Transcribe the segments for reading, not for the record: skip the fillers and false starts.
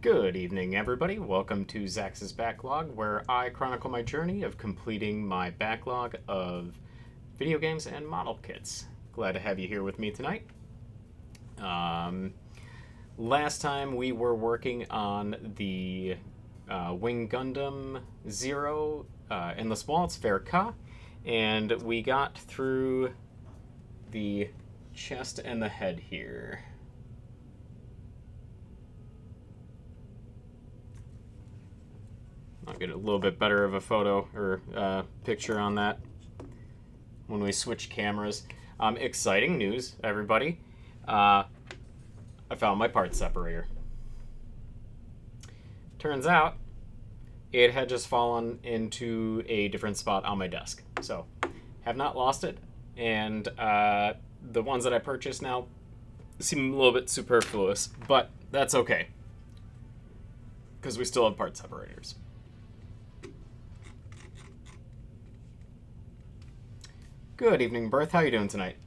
Good evening, everybody. Welcome to Zax's Backlog, where I chronicle my journey of completing my backlog of video games and model kits. Glad to have you here with me tonight. Last time we were working on the Wing Gundam Zero Endless Waltz Verka, and we got through the chest and the head here. I'll get a little bit better of a photo or picture on that when we switch cameras. Exciting news, everybody. I found my parts separator. Turns out it had just fallen into a different spot on my desk. So, have not lost it. And the ones that I purchased now seem a little bit superfluous, but that's okay, because we still have part separators. Good evening, Berth. How are you doing tonight?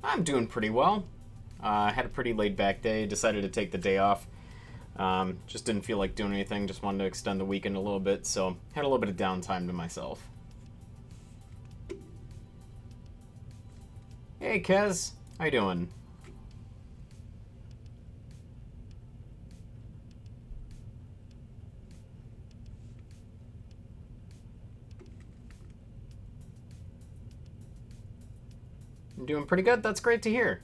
I'm doing pretty well. Had a pretty laid-back day. Decided to take the day off. Just didn't feel like doing anything. Just wanted to extend the weekend a little bit, so had a little bit of downtime to myself. Hey, Kez. How you doing? I'm doing pretty good. That's great to hear.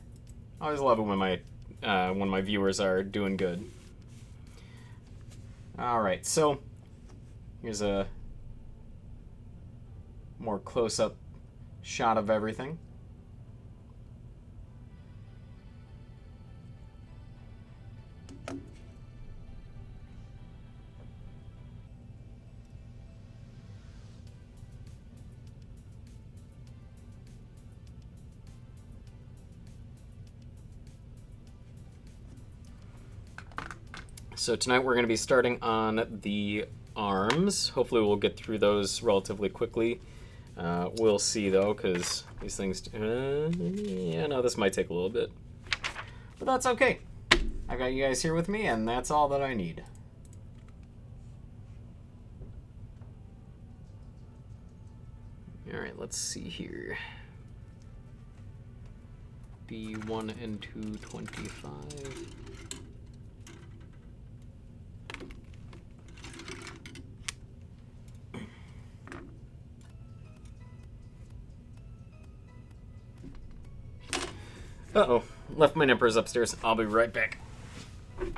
I always love it when my viewers are doing good. Alright, so here's a more close-up shot of everything. So tonight we're going to be starting on the arms. Hopefully we'll get through those relatively quickly. We'll see though, because these things... yeah, no, this might take a little bit. But that's okay. I've got you guys here with me, and that's all that I need. Alright, let's see here. B1 and 225. Uh-oh, left my nippers upstairs. I'll be right back. Great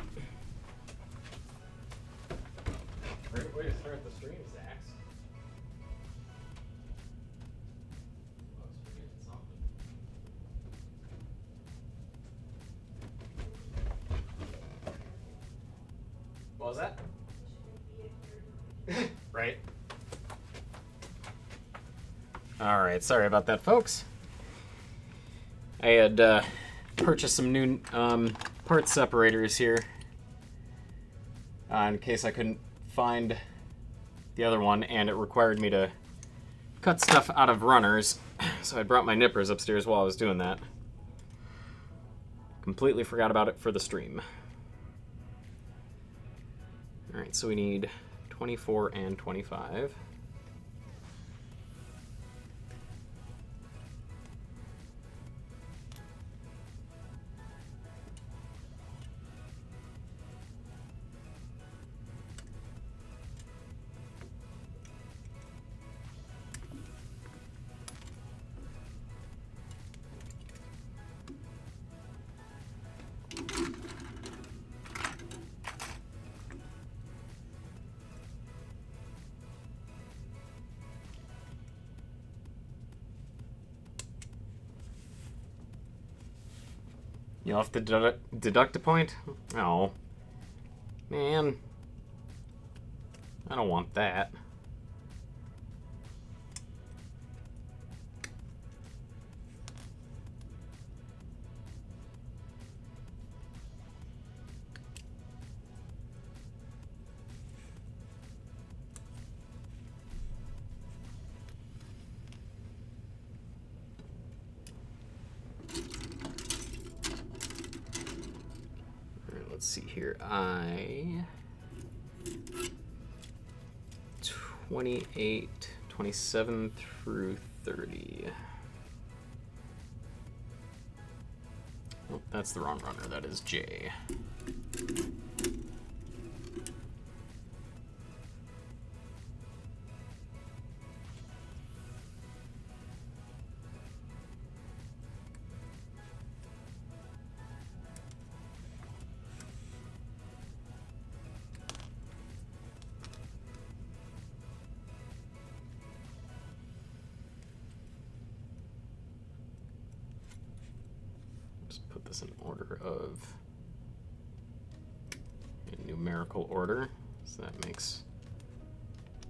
way to start the stream, Zax. What was that? Right. Alright, sorry about that, folks. I had purchased some new part separators here in case I couldn't find the other one, and it required me to cut stuff out of runners, so I brought my nippers upstairs while I was doing that. Completely forgot about it for the stream. Alright, so we need 24 and 25. You'll have to deduct a point? Oh. Man. I don't want that. let's see here. 28, 27 through 30. Oh, that's the wrong runner. That is J. Put this in order of in numerical order, so that makes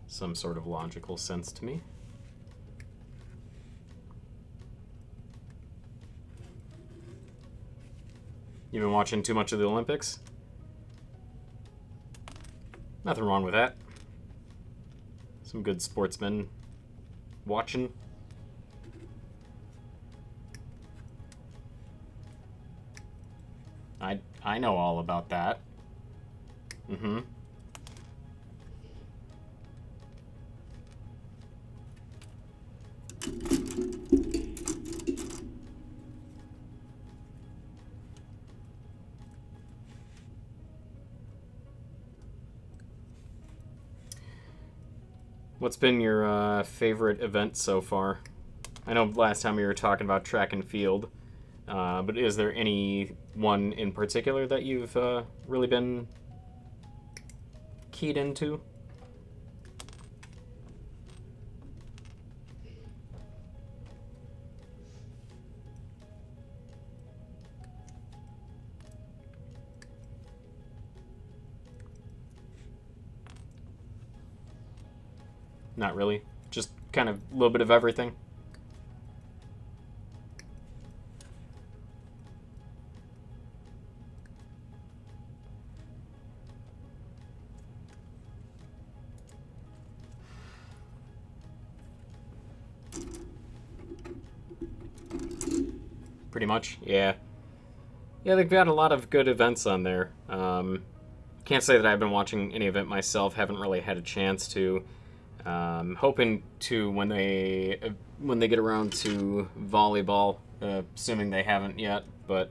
some sort of logical sense to me. You been watching too much of the Olympics? Nothing wrong with that. Some good sportsmen watching. I know all about that. Mm-hmm. What's been your favorite event so far? I know last time we were talking about track and field, but is there any one in particular that you've really been keyed into? Not really. Just kind of a little bit of everything. Pretty much, yeah. Yeah, they've got a lot of good events on there. Can't say that I've been watching any of it myself. Haven't really had a chance to. Hoping to when they get around to volleyball, assuming they haven't yet, but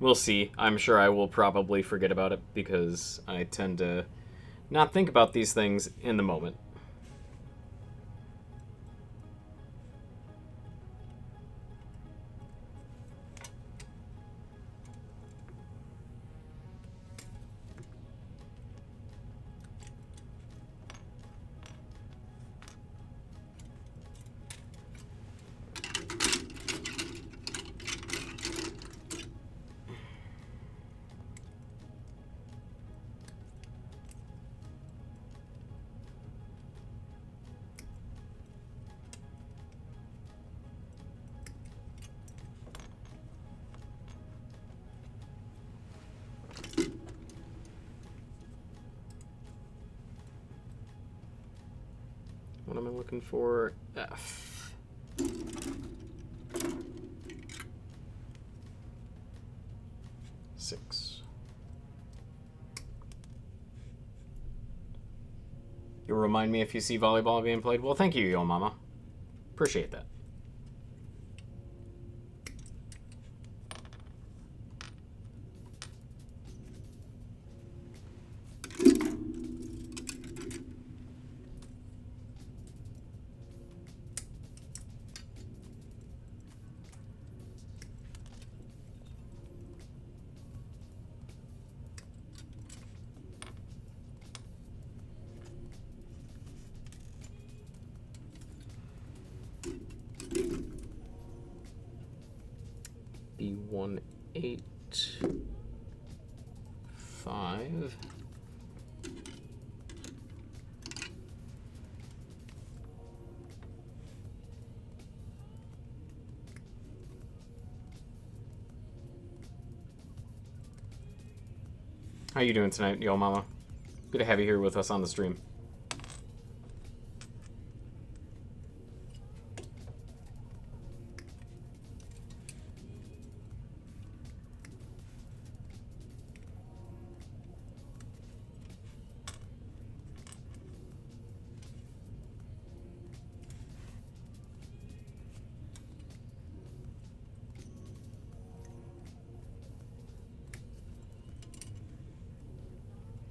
we'll see. I'm sure I will probably forget about it because I tend to not think about these things in the moment. What am I looking for? F. Six. You'll remind me if you see volleyball being played. Well, thank you, Yo Mama. Appreciate that. B1, 8, 5. How you doing tonight, Yo Mama? Good to have you here with us on the stream.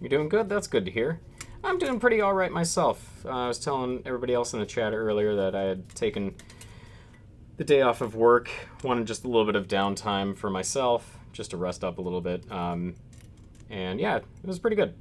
You're doing good? That's good to hear. I'm doing pretty alright myself. I was telling everybody else in the chat earlier that I had taken the day off of work, wanted just a little bit of downtime for myself, just to rest up a little bit. And yeah, it was pretty good.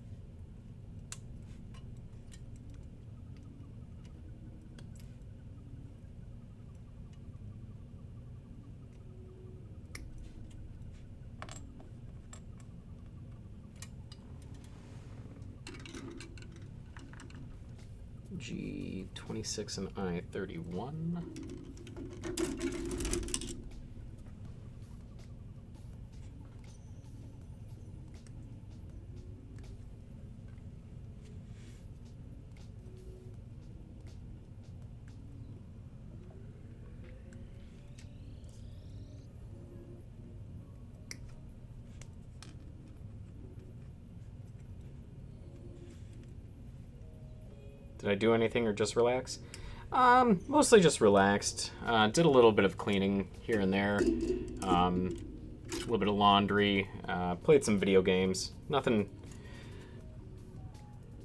G26 and I31. Did I do anything or just relax? Mostly just relaxed. Did a little bit of cleaning here and there. A little bit of laundry. Played some video games. Nothing.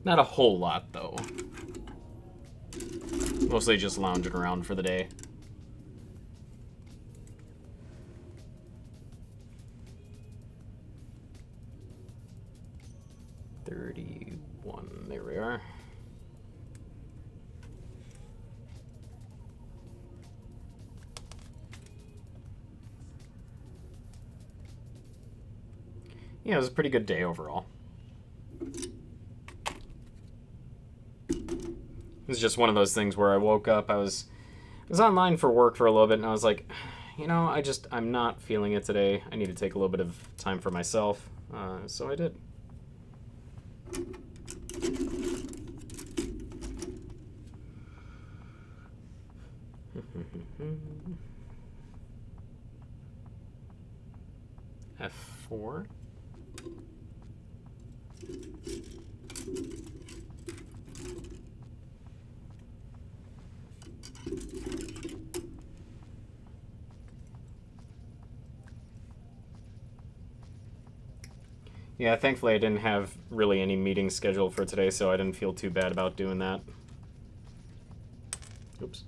Not a whole lot, though. Mostly just lounging around for the day. There we are. Yeah, it was a pretty good day overall. It was just one of those things where I woke up, I was online for work for a little bit, and I was like, you know, I'm not feeling it today. I need to take a little bit of time for myself. So I did. F4. Yeah, thankfully I didn't have really any meetings scheduled for today, so I didn't feel too bad about doing that. Oops.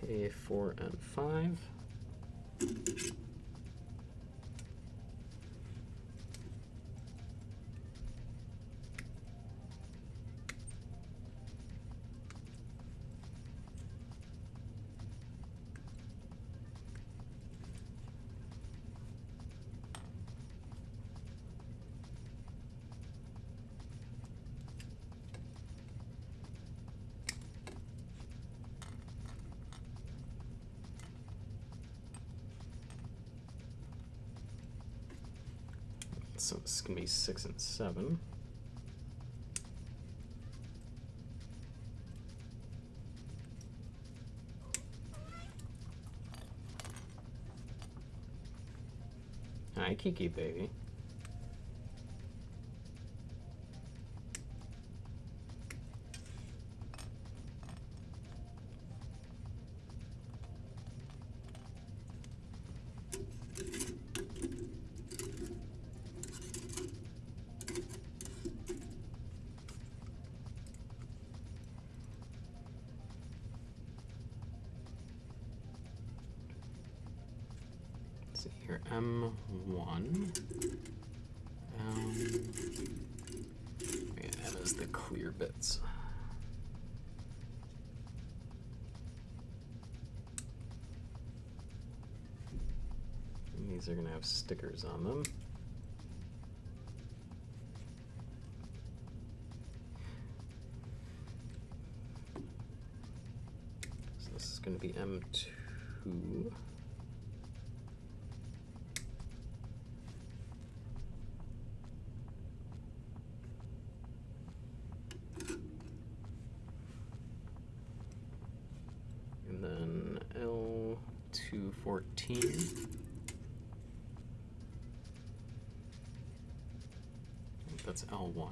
Okay, 4 and 5. So this is going to be 6 and 7. Hi, Kiki, baby. Here, M1. Yeah, that is the clear bits. And these are going to have stickers on them. So this is going to be M2. 214. That's L1.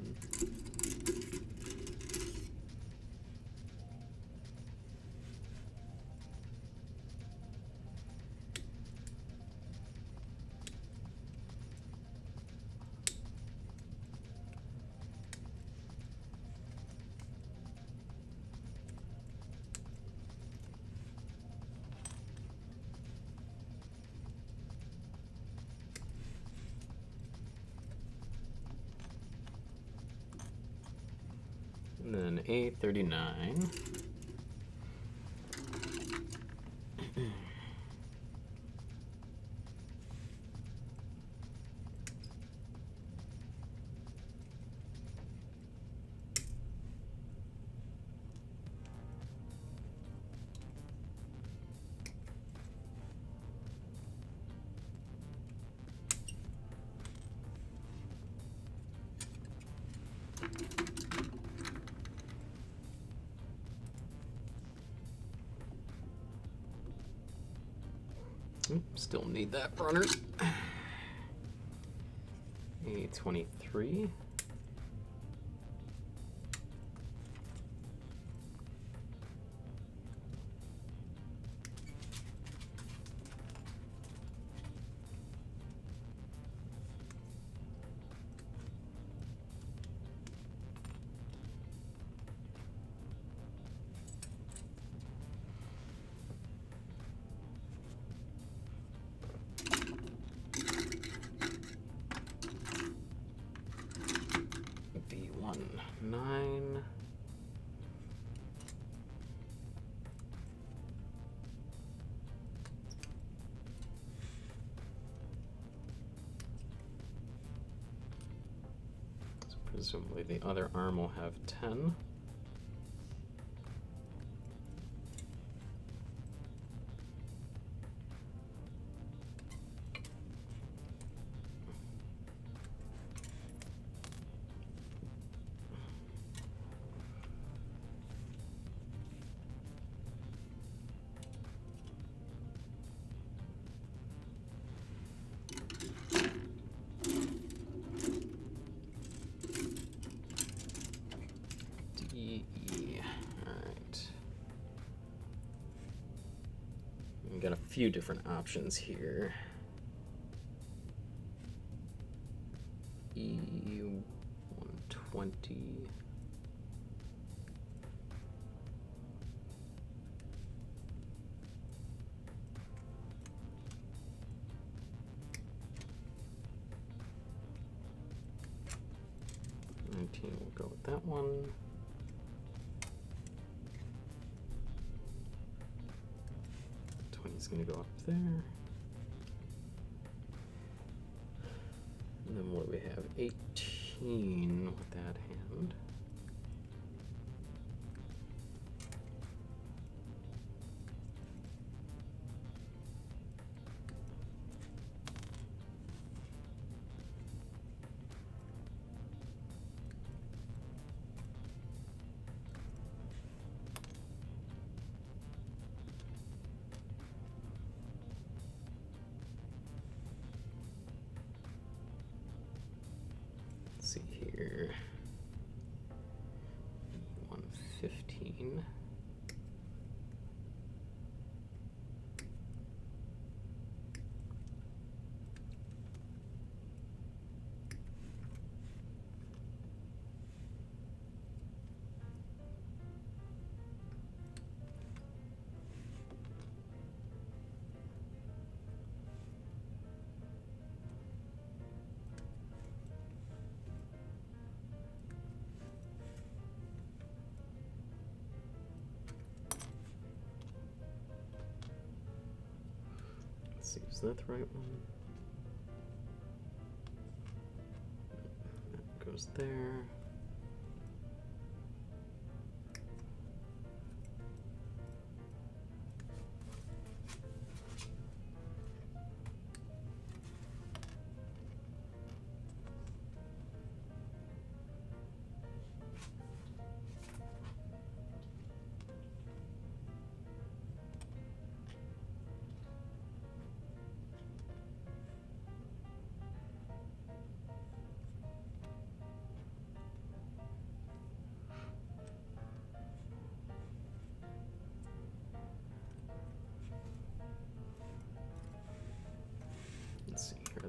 And then A39. Still need that runner. A23. B19. So presumably the other arm will have 10. Got a few different options here. E120. We'll go with that one. It's going to go up there. And then what do we have? 18 with that hand. See here, 115. See, is that the right one? That goes there.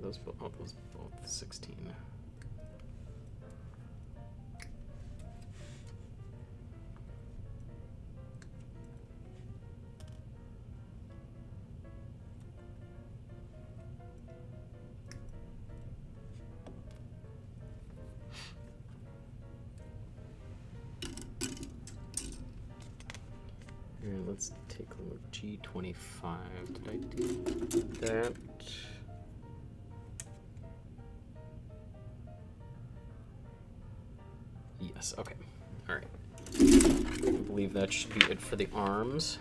those both? Oh, those both 16. Here, let's take a look. G25. Did I do that? Yes, okay. All right. I believe that should be it for the arms.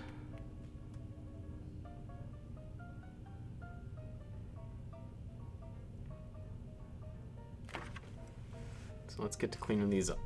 So let's get to cleaning these up.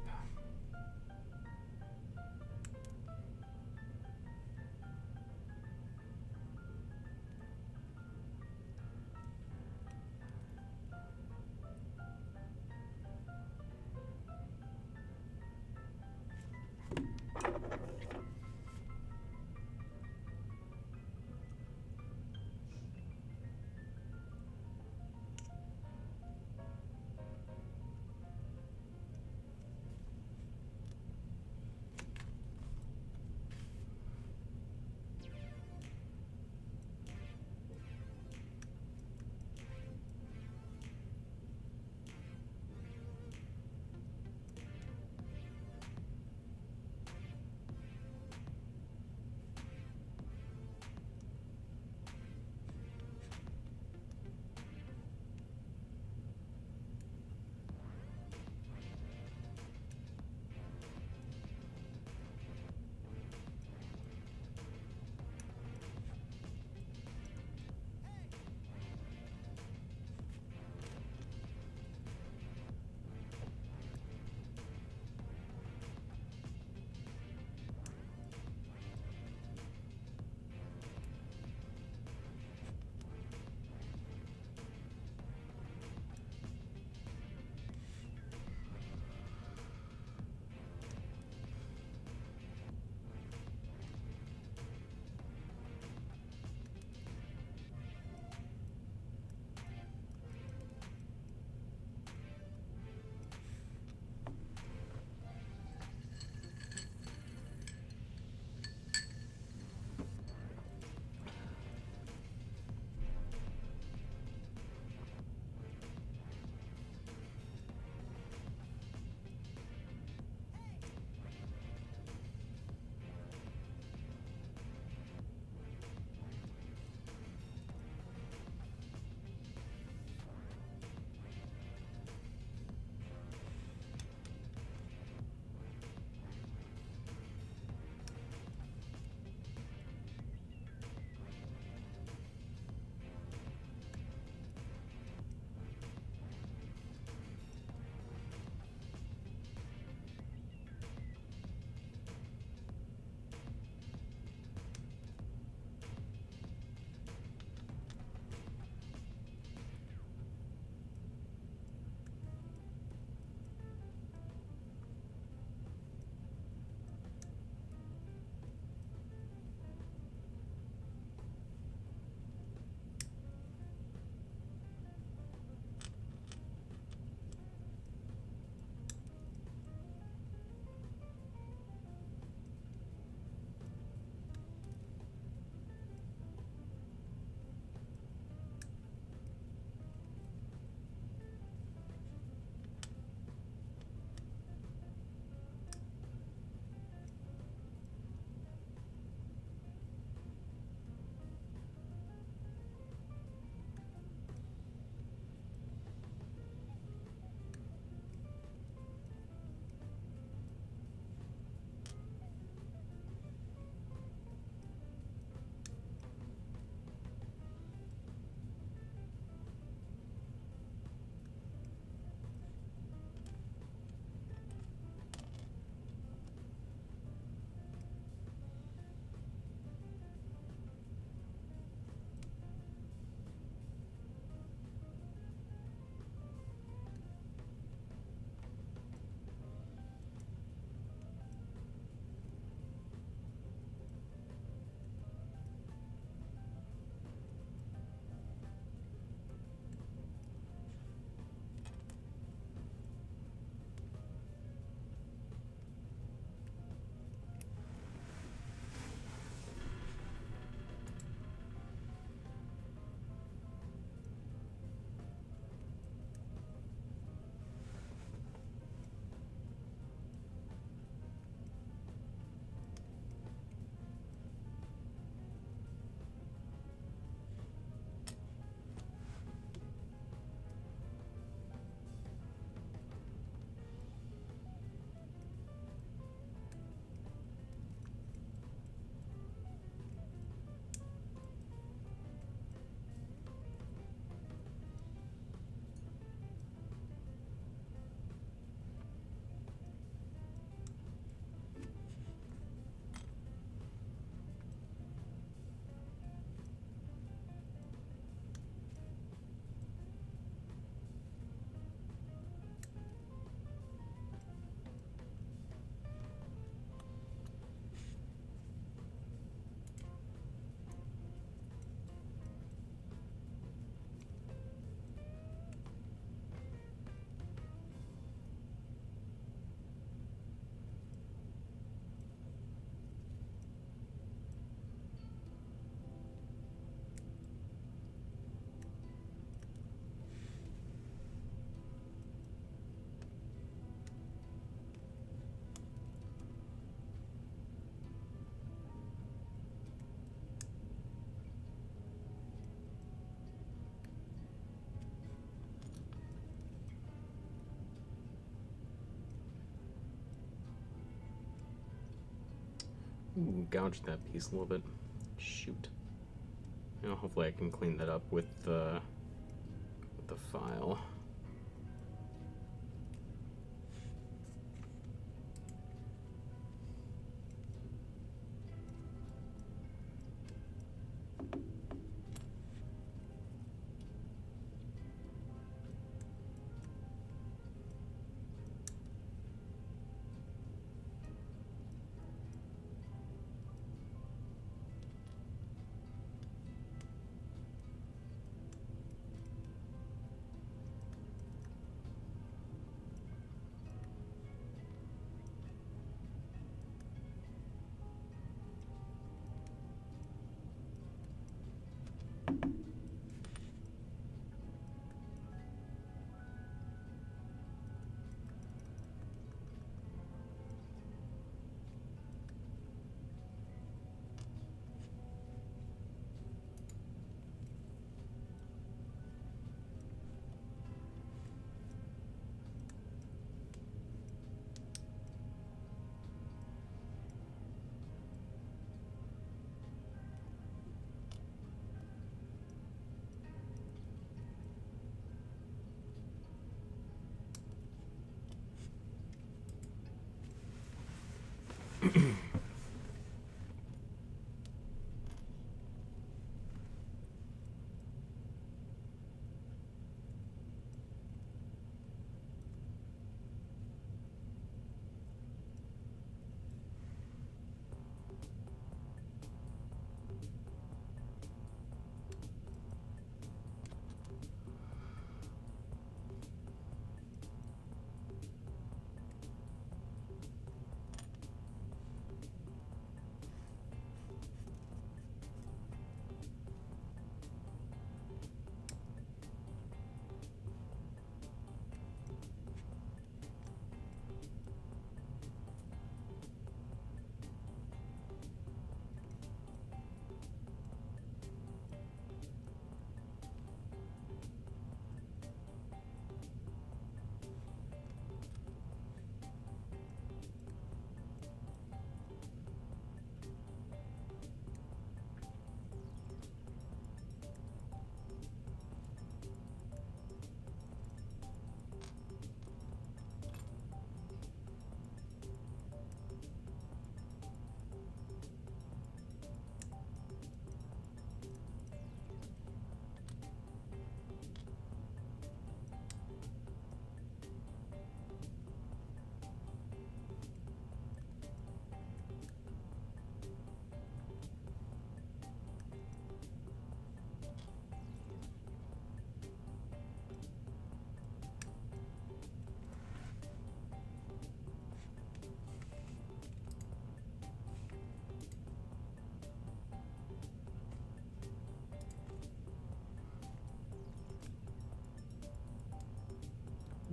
Ooh, gouged that piece a little bit. Shoot. You know, hopefully I can clean that up with the file.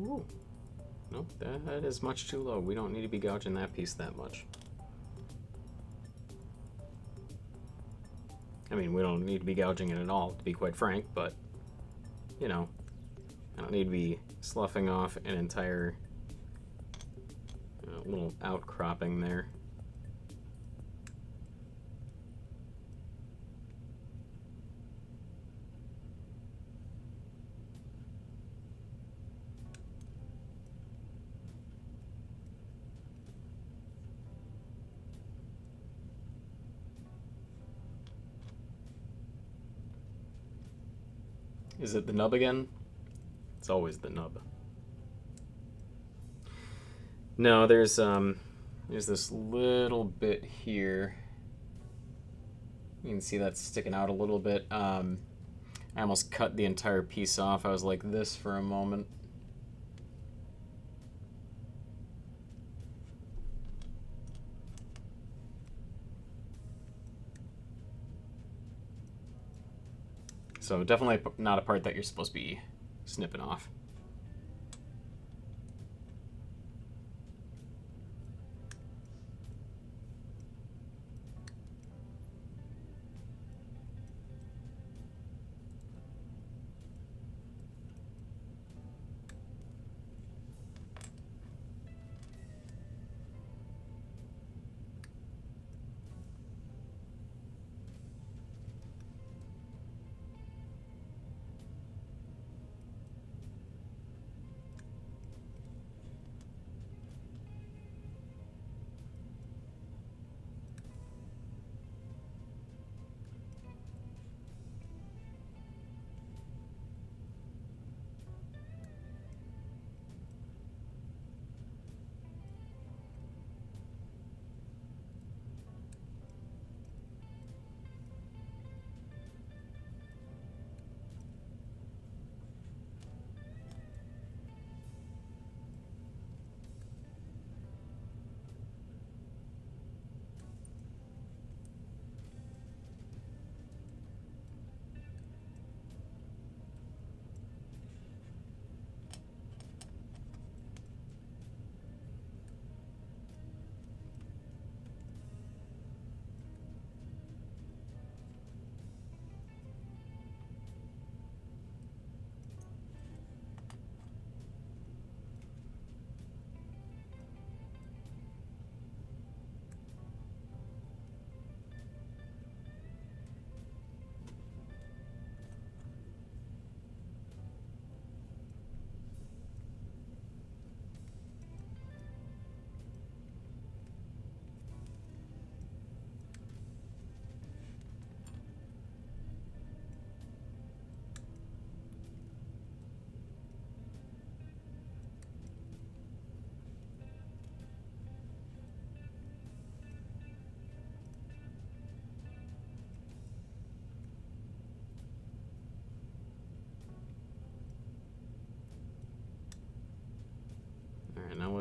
Ooh. Nope, that is much too low. We don't need to be gouging that piece that much. I mean, we don't need to be gouging it at all, to be quite frank, but, you know, I don't need to be sloughing off an entire little outcropping there. Is it the nub again? It's always the nub. No, there's this little bit here. You can see that's sticking out a little bit. I almost cut the entire piece off. I was like this for a moment. So definitely not a part that you're supposed to be snipping off.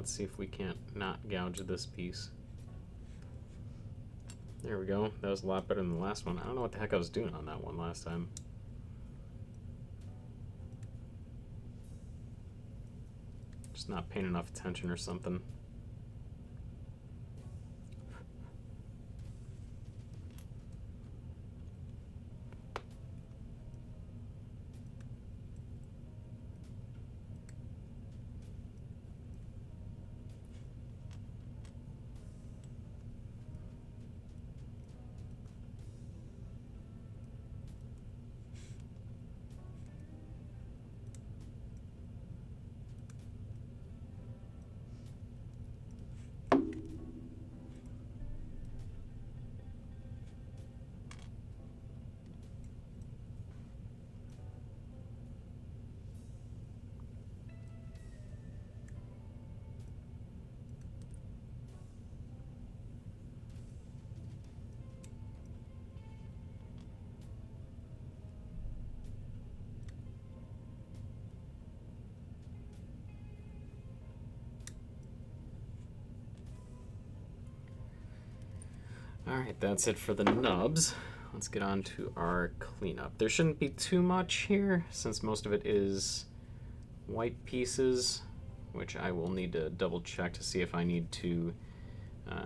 let's see if we can't not gouge this piece. There we go. That was a lot better than the last one. I don't know what the heck I was doing on that one last time. Just not paying enough attention or something. Alright, that's it for the nubs. Let's get on to our cleanup. There shouldn't be too much here, since most of it is white pieces, which I will need to double check to see if I need to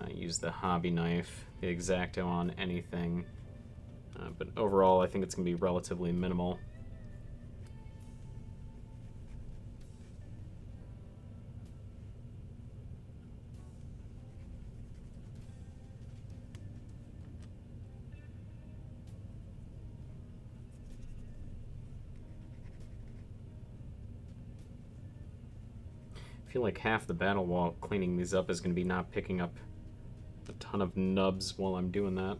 use the hobby knife, the X-Acto on anything. But overall, I think it's going to be relatively minimal. I feel like half the battle while cleaning these up is going to be not picking up a ton of nubs while I'm doing that.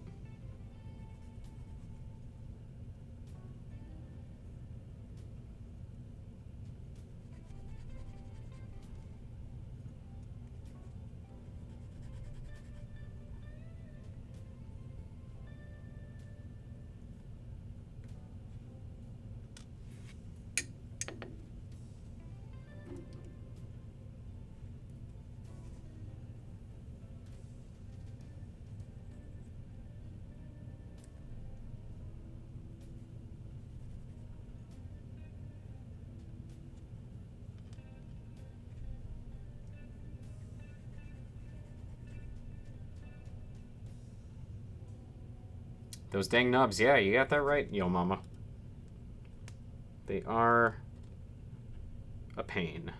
Those dang nubs, yeah, you got that right, yo mama. They are a pain.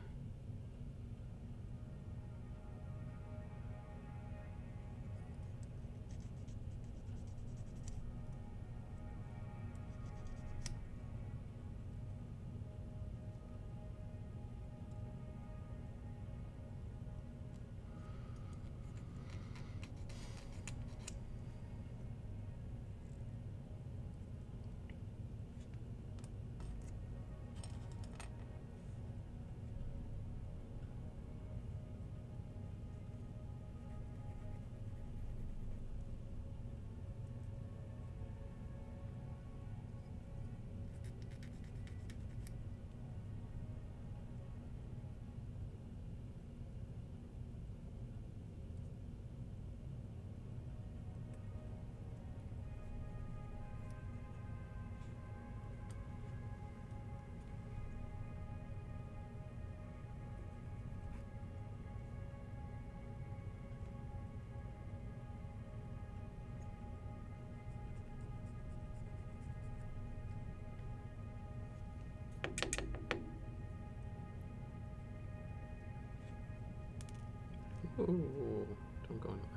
Ooh, don't go anywhere.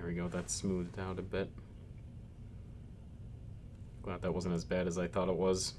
There we go, that's smoothed out a bit. Glad that wasn't as bad as I thought it was.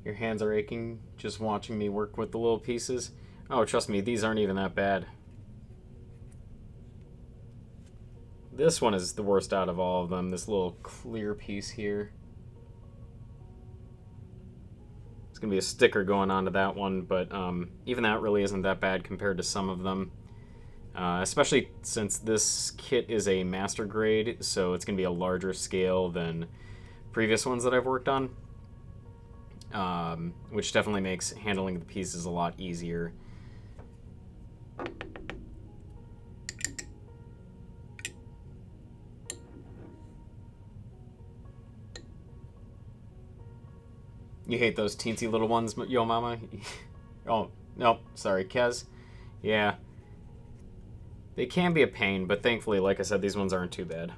Your hands are aching just watching me work with the little pieces. Oh, trust me, these aren't even that bad. This one is the worst out of all of them, this little clear piece here. It's going to be a sticker going onto that one, but even that really isn't that bad compared to some of them. Especially since this kit is a master grade, so it's going to be a larger scale than previous ones that I've worked on. Which definitely makes handling the pieces a lot easier. You hate those teensy little ones, yo mama? Oh, no, sorry, Kez. Yeah. They can be a pain, but thankfully, like I said, these ones aren't too bad.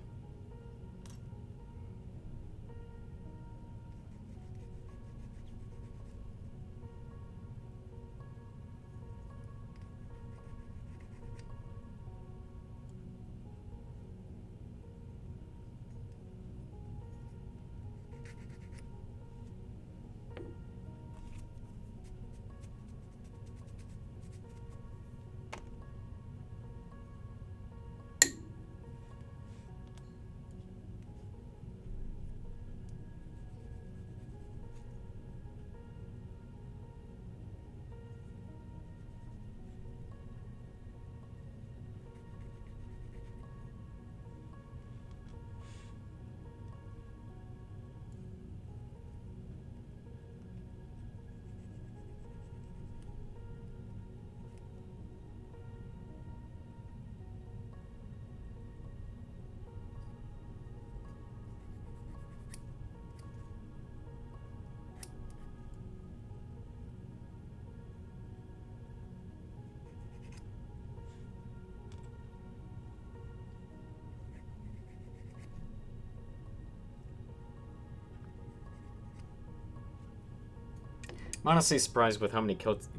I'm honestly surprised with how many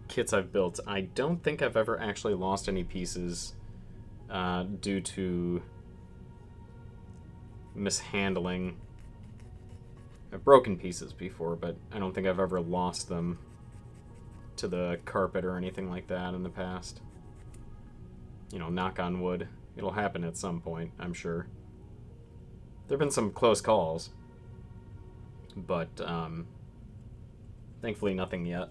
kits I've built. I don't think I've ever actually lost any pieces due to mishandling. I've broken pieces before, but I don't think I've ever lost them to the carpet or anything like that in the past. You know, knock on wood. It'll happen at some point, I'm sure. There have been some close calls, but thankfully nothing yet.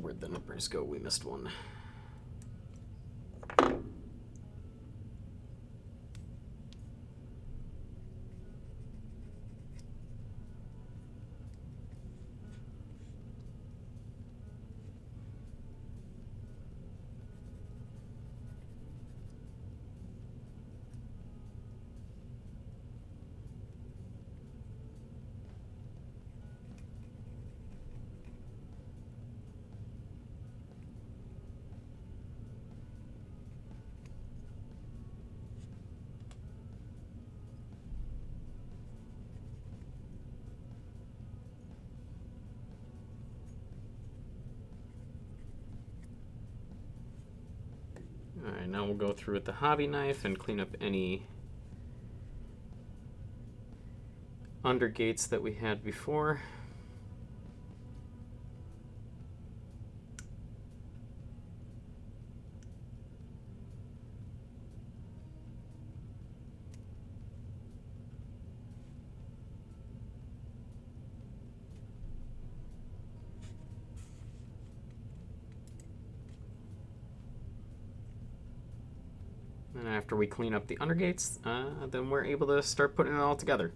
Where'd the nippers go? We missed one. Alright, now we'll go through with the hobby knife and clean up any undergates that we had before. And after we clean up the undergates, then we're able to start putting it all together.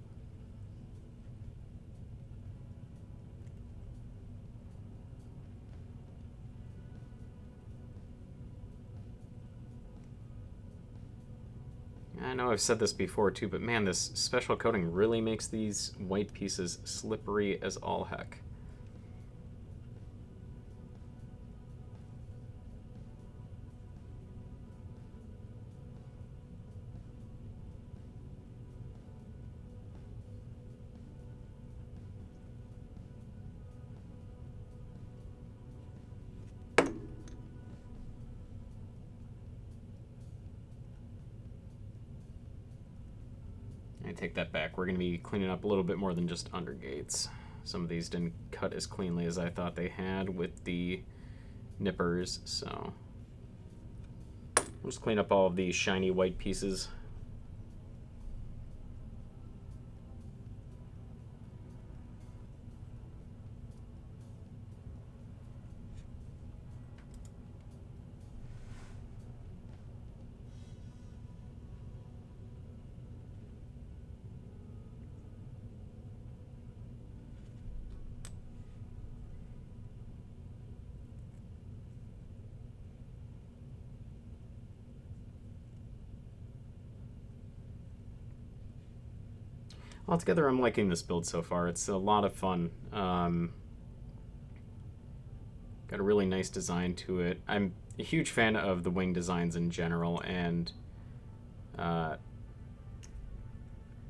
I know I've said this before too, but man, this special coating really makes these white pieces slippery as all heck. I take that back. We're going to be cleaning up a little bit more than just undergates. Some of these didn't cut as cleanly as I thought they had with the nippers, so we'll just clean up all of these shiny white pieces. Altogether, I'm liking this build so far. It's a lot of fun. Got a really nice design to it. I'm a huge fan of the wing designs in general, and the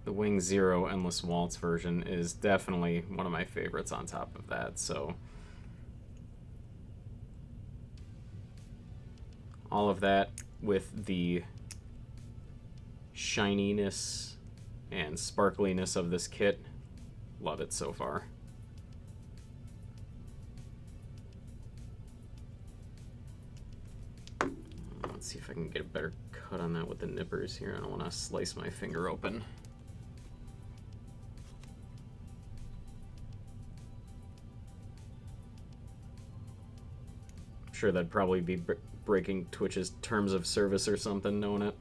Wing Zero Endless Waltz version is definitely one of my favorites on top of that. So all of that with the shininess and sparkliness of this kit. Love it so far. Let's see if I can get a better cut on that with the nippers here. I don't want to slice my finger open. I'm sure that'd probably be breaking Twitch's terms of service or something, knowing it.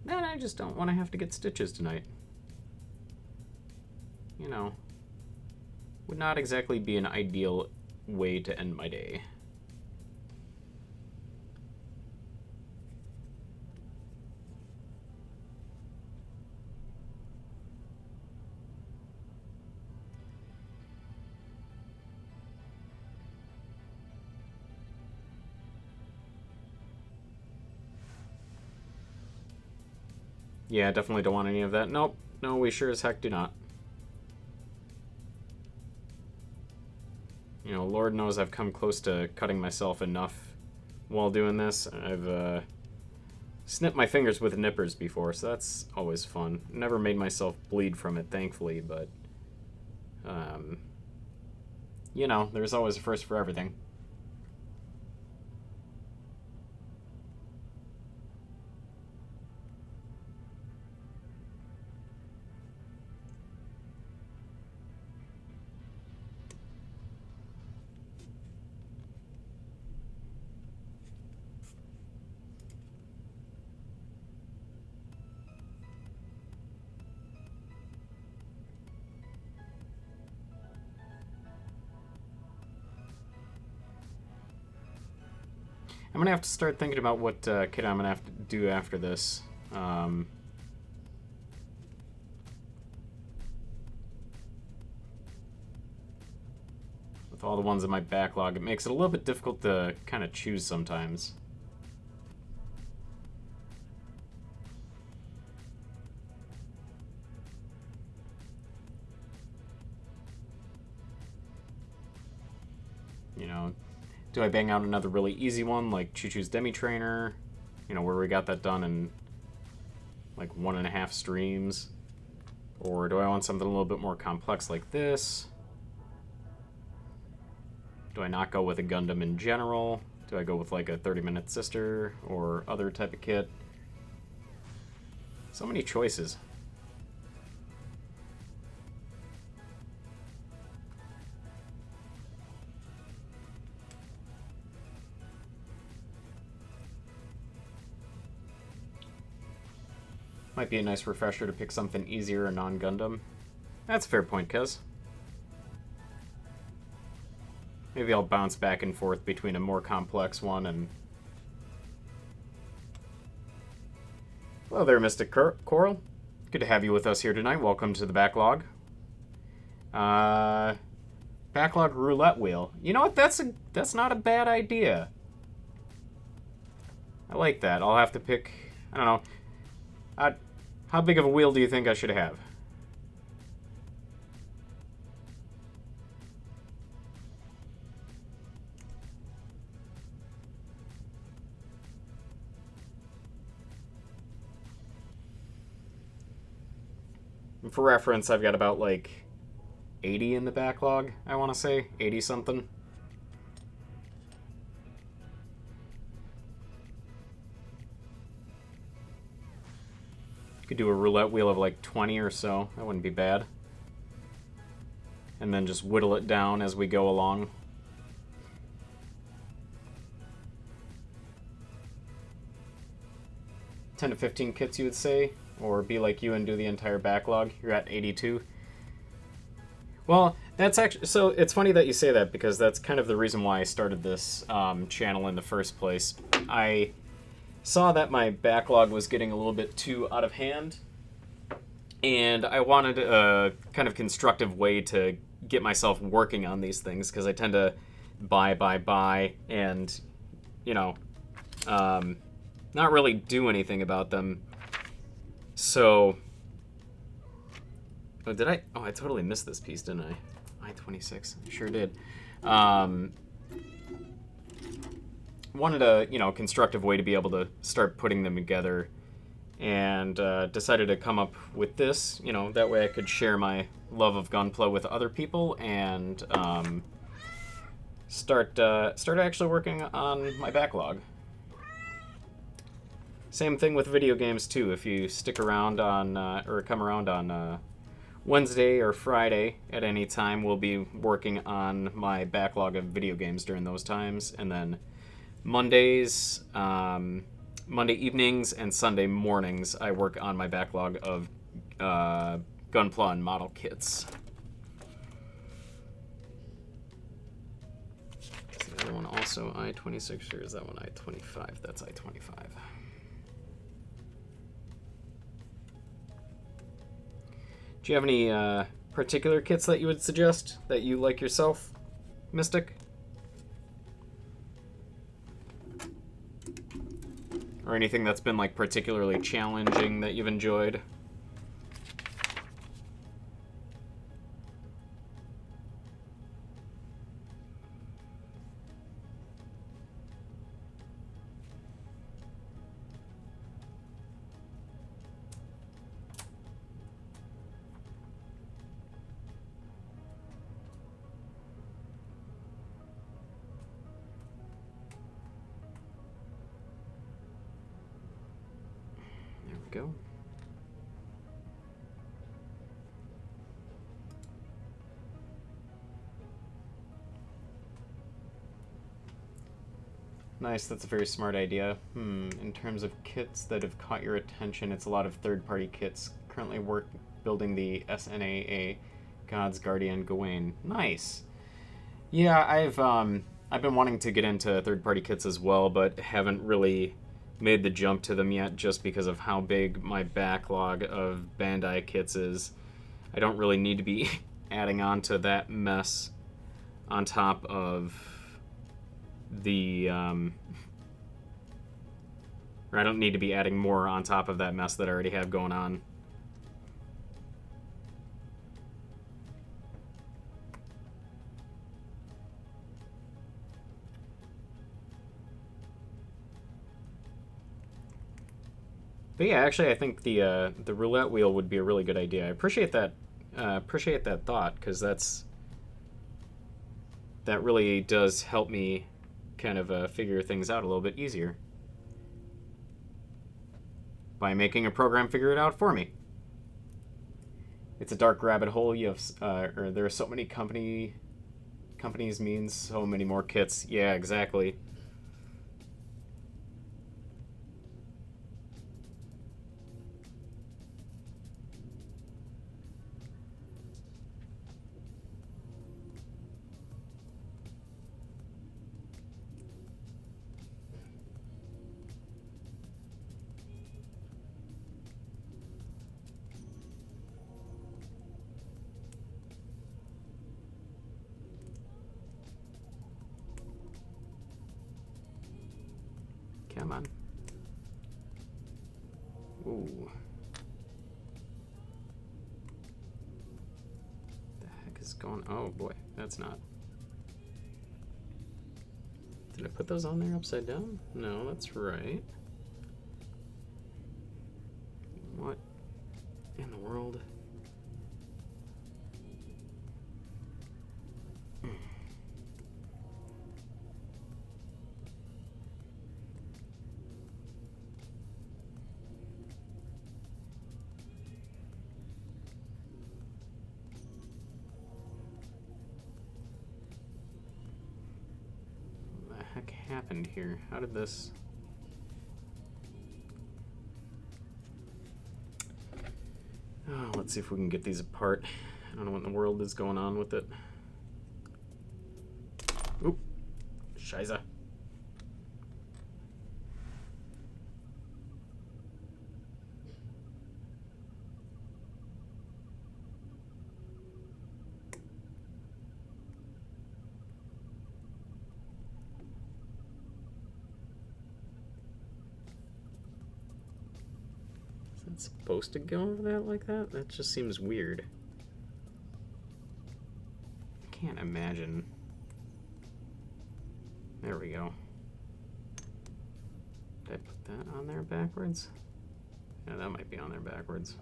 Man, I just don't want to have to get stitches tonight. You know, would not exactly be an ideal way to end my day. Yeah, definitely don't want any of that. Nope. No, we sure as heck do not. You know, Lord knows I've come close to cutting myself enough while doing this. I've snipped my fingers with nippers before, so that's always fun. Never made myself bleed from it, thankfully, but you know, there's always a first for everything. I'm gonna have to start thinking about what kit I'm gonna have to do after this. With all the ones in my backlog, it makes it a little bit difficult to kind of choose sometimes. You know, do I bang out another really easy one like Choo Choo's Demi Trainer? You know, where we got that done in like 1.5 streams? Or do I want something a little bit more complex like this? Do I not go with a Gundam in general? Do I go with like a 30-minute sister or other type of kit? So many choices. Might be a nice refresher to pick something easier or non-Gundam. That's a fair point, Kez. Maybe I'll bounce back and forth between a more complex one and... Hello there, Mystic Coral. Good to have you with us here tonight. Welcome to the backlog. Backlog roulette wheel. You know what? That's not a bad idea. I like that. I'll have to pick... I don't know. How big of a wheel do you think I should have? For reference, I've got about like 80 in the backlog, I want to say. 80 something. Could do a roulette wheel of like 20 or so. That wouldn't be bad. And then just whittle it down as we go along. $10 to 15 kits, you would say? Or be like you and do the entire backlog? You're at 82. Well, that's actually... So it's funny that you say that, because that's kind of the reason why I started this channel in the first place. I saw that my backlog was getting a little bit too out of hand, and I wanted a kind of constructive way to get myself working on these things, because I tend to buy, and, you know, not really do anything about them. So, oh, did I? Oh, I totally missed this piece, didn't I? I-26, I sure did. Wanted a, you know, constructive way to be able to start putting them together, and decided to come up with this. You know, that way I could share my love of Gunpla with other people, and start actually working on my backlog. Same thing with video games too. If you stick around on or come around on Wednesday or Friday at any time, we'll be working on my backlog of video games during those times, and then Mondays, Monday evenings, and Sunday mornings, I work on my backlog of Gunpla and model kits. Is the other one also I-26, or is that one I-25? That's I-25. Do you have any particular kits that you would suggest that you like yourself, Mystic? Or anything that's been like particularly challenging that you've enjoyed? Go. Nice, that's a very smart idea. In terms of kits that have caught your attention, it's a lot of third-party kits. Currently building the SNAA God's Guardian Gawain. Nice. Yeah, I've been wanting to get into third-party kits as well, but haven't really made the jump to them yet just because of how big my backlog of Bandai kits is. I don't really need to be adding on to that mess on top of the... or I don't need to be adding more on top of that mess that I already have going on. But yeah, actually, I think the roulette wheel would be a really good idea. I appreciate that thought, because that really does help me kind of figure things out a little bit easier by making a program figure it out for me. It's a dark rabbit hole. You have or there are so many companies means so many more kits. Yeah, exactly. Come on. Ooh. The heck is going... Oh boy, that's not... Did I put those on there upside down? No, that's right. What in the world? What the heck happened here? How did this... Oh, let's see if we can get these apart. I don't know what in the world is going on with it. Oop. Scheiße. Is it supposed to go over that like that? That just seems weird. I can't imagine. There we go. Did I put that on there backwards? Yeah, that might be on there backwards.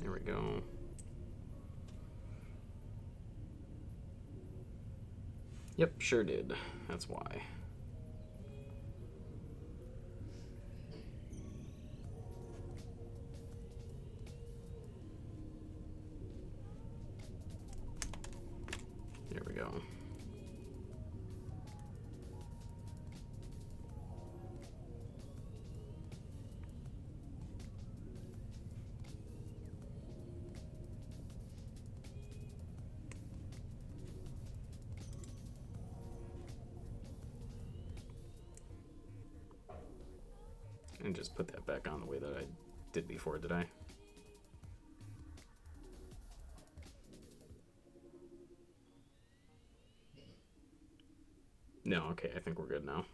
There we go. Yep, sure did. That's why. There we go. And just put that back on the way that I did before, did I? No, okay, I think we're good now.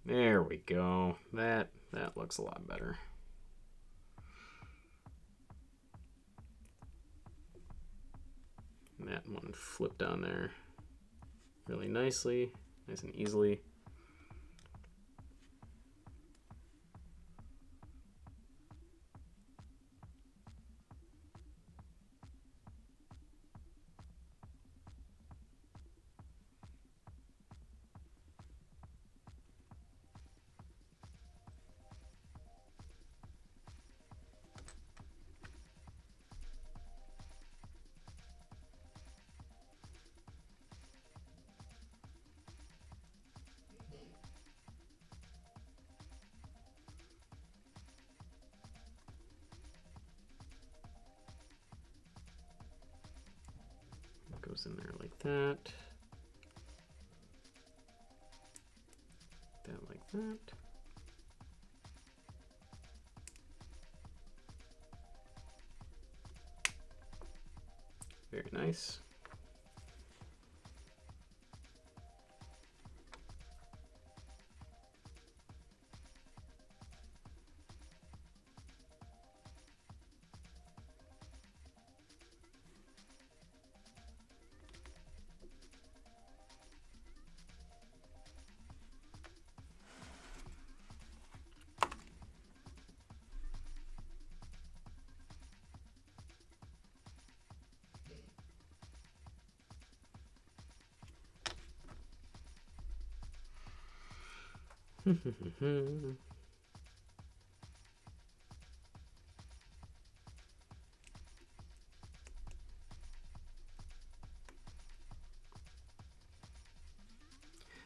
There we go. That looks a lot better. And that one flipped down there really nicely, nice and easily. goes in there like that. That like that. Very nice.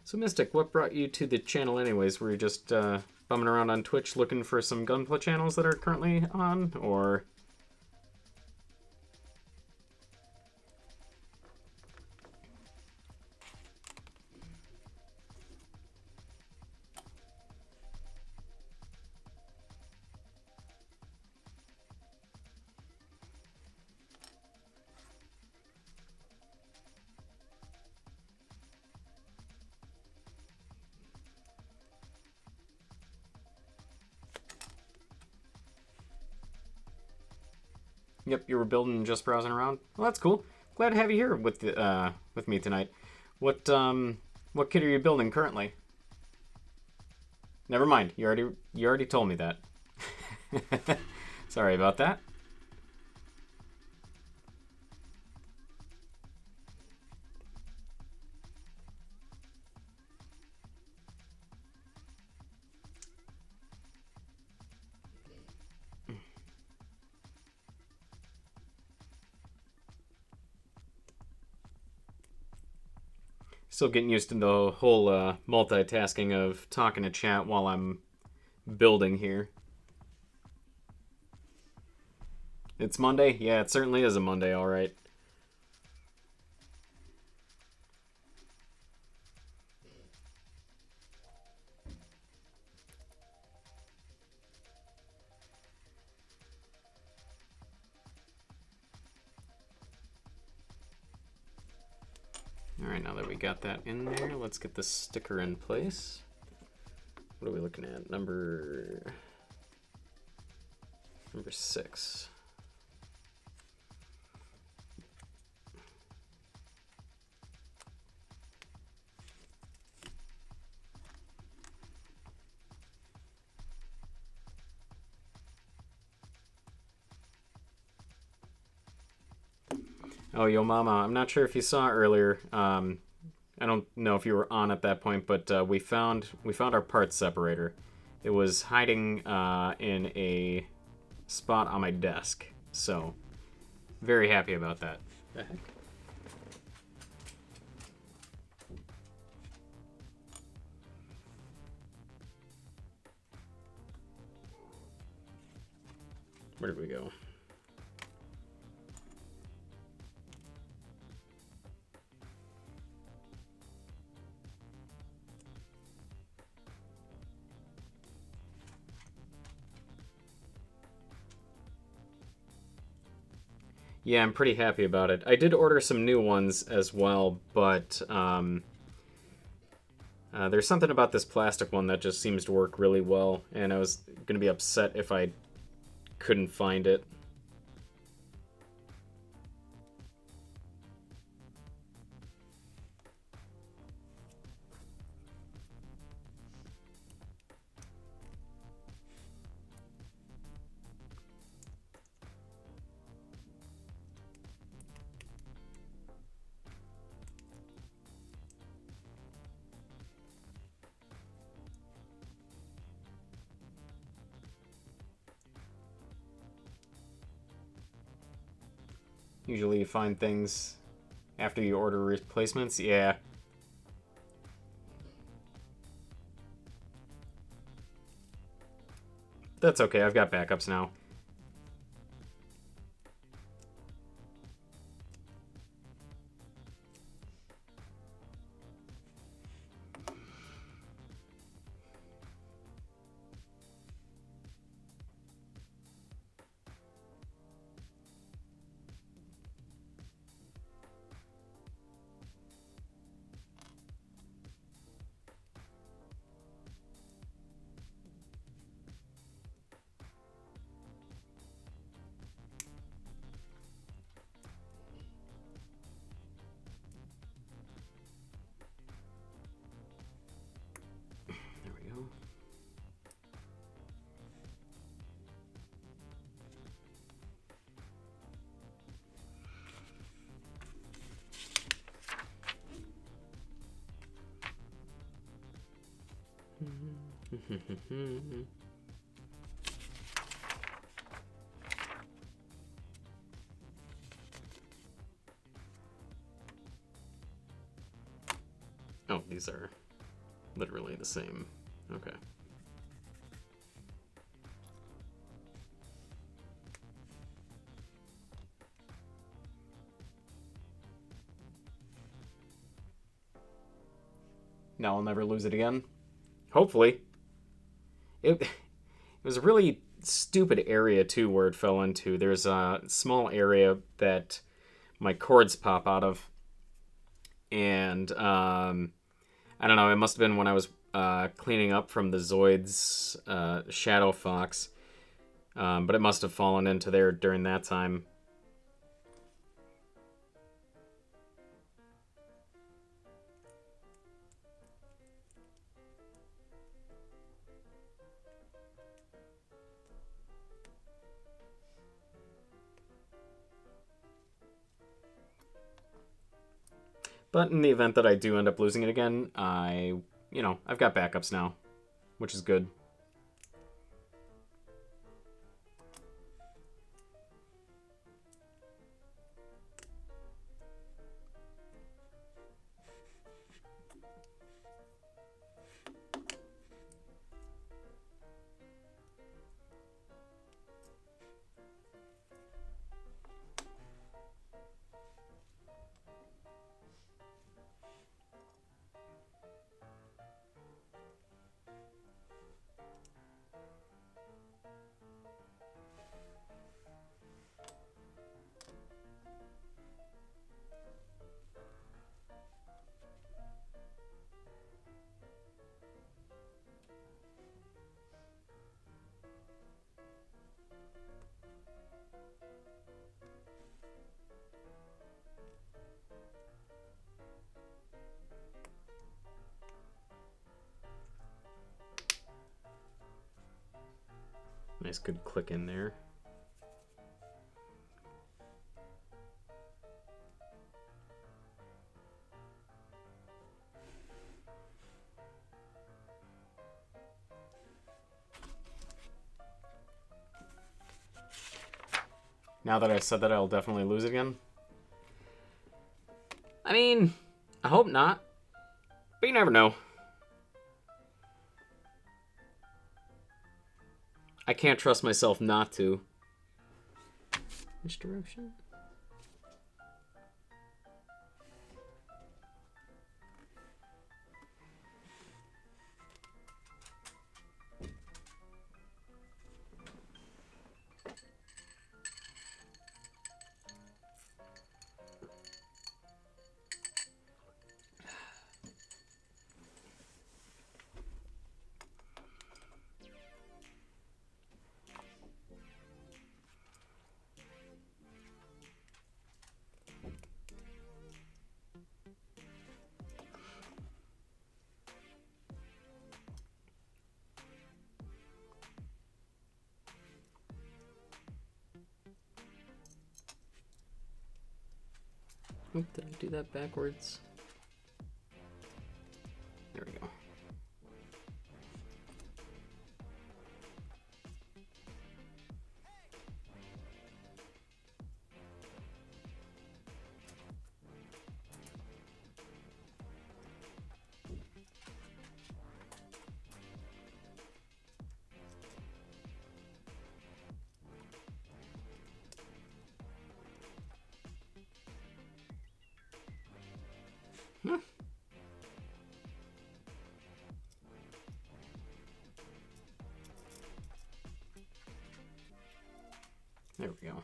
So Mystic, what brought you to the channel anyways? Were you just bumming around on Twitch looking for some Gunpla channels that are currently on, or? Yep, you were building and just browsing around. Well, that's cool. Glad to have you here with me tonight. What kit are you building currently? Never mind. You already told me that. Sorry about that. Still getting used to the whole multitasking of talking to chat while I'm building here. It's Monday? Yeah, it certainly is a Monday, alright. Alright, now that we got that in there, let's get the sticker in place. What are we looking at? Number 6. Oh, Yo Mama, I'm not sure if you saw earlier. I don't know if you were on at that point, but we found our parts separator. It was hiding in a spot on my desk, so very happy about that. The heck? Where did we go? Yeah, I'm pretty happy about it. I did order some new ones as well, but there's something about this plastic one that just seems to work really well, and I was going to be upset if I couldn't find it. Usually you find things after you order replacements. Yeah. That's okay, I've got backups now. Oh, these are literally the same. Okay. Now I'll never lose it again. Hopefully. It was a really stupid area, too, where it fell into. There's a small area that my cords pop out of. And, I don't know, it must have been when I was cleaning up from the Zoid's Shadow Fox. But it must have fallen into there during that time. But in the event that I do end up losing it again, I've got backups now, which is good. Nice good click in there. Now that I said that, I'll definitely lose it again. I mean, I hope not. But you never know. I can't trust myself not to. Which direction? Oop, did I do that backwards? There we go. There we go.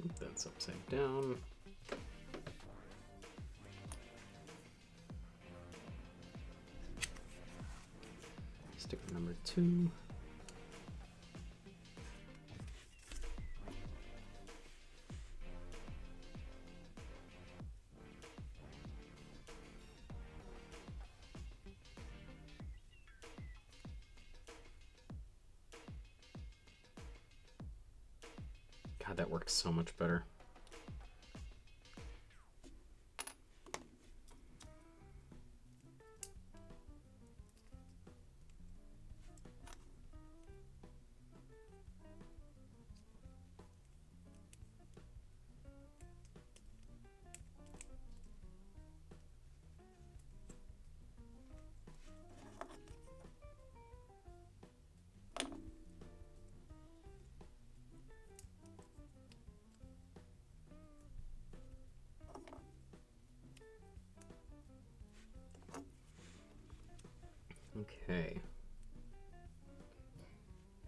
Oop, that's upside down. Stick with number 2. God, that worked so much better. Okay.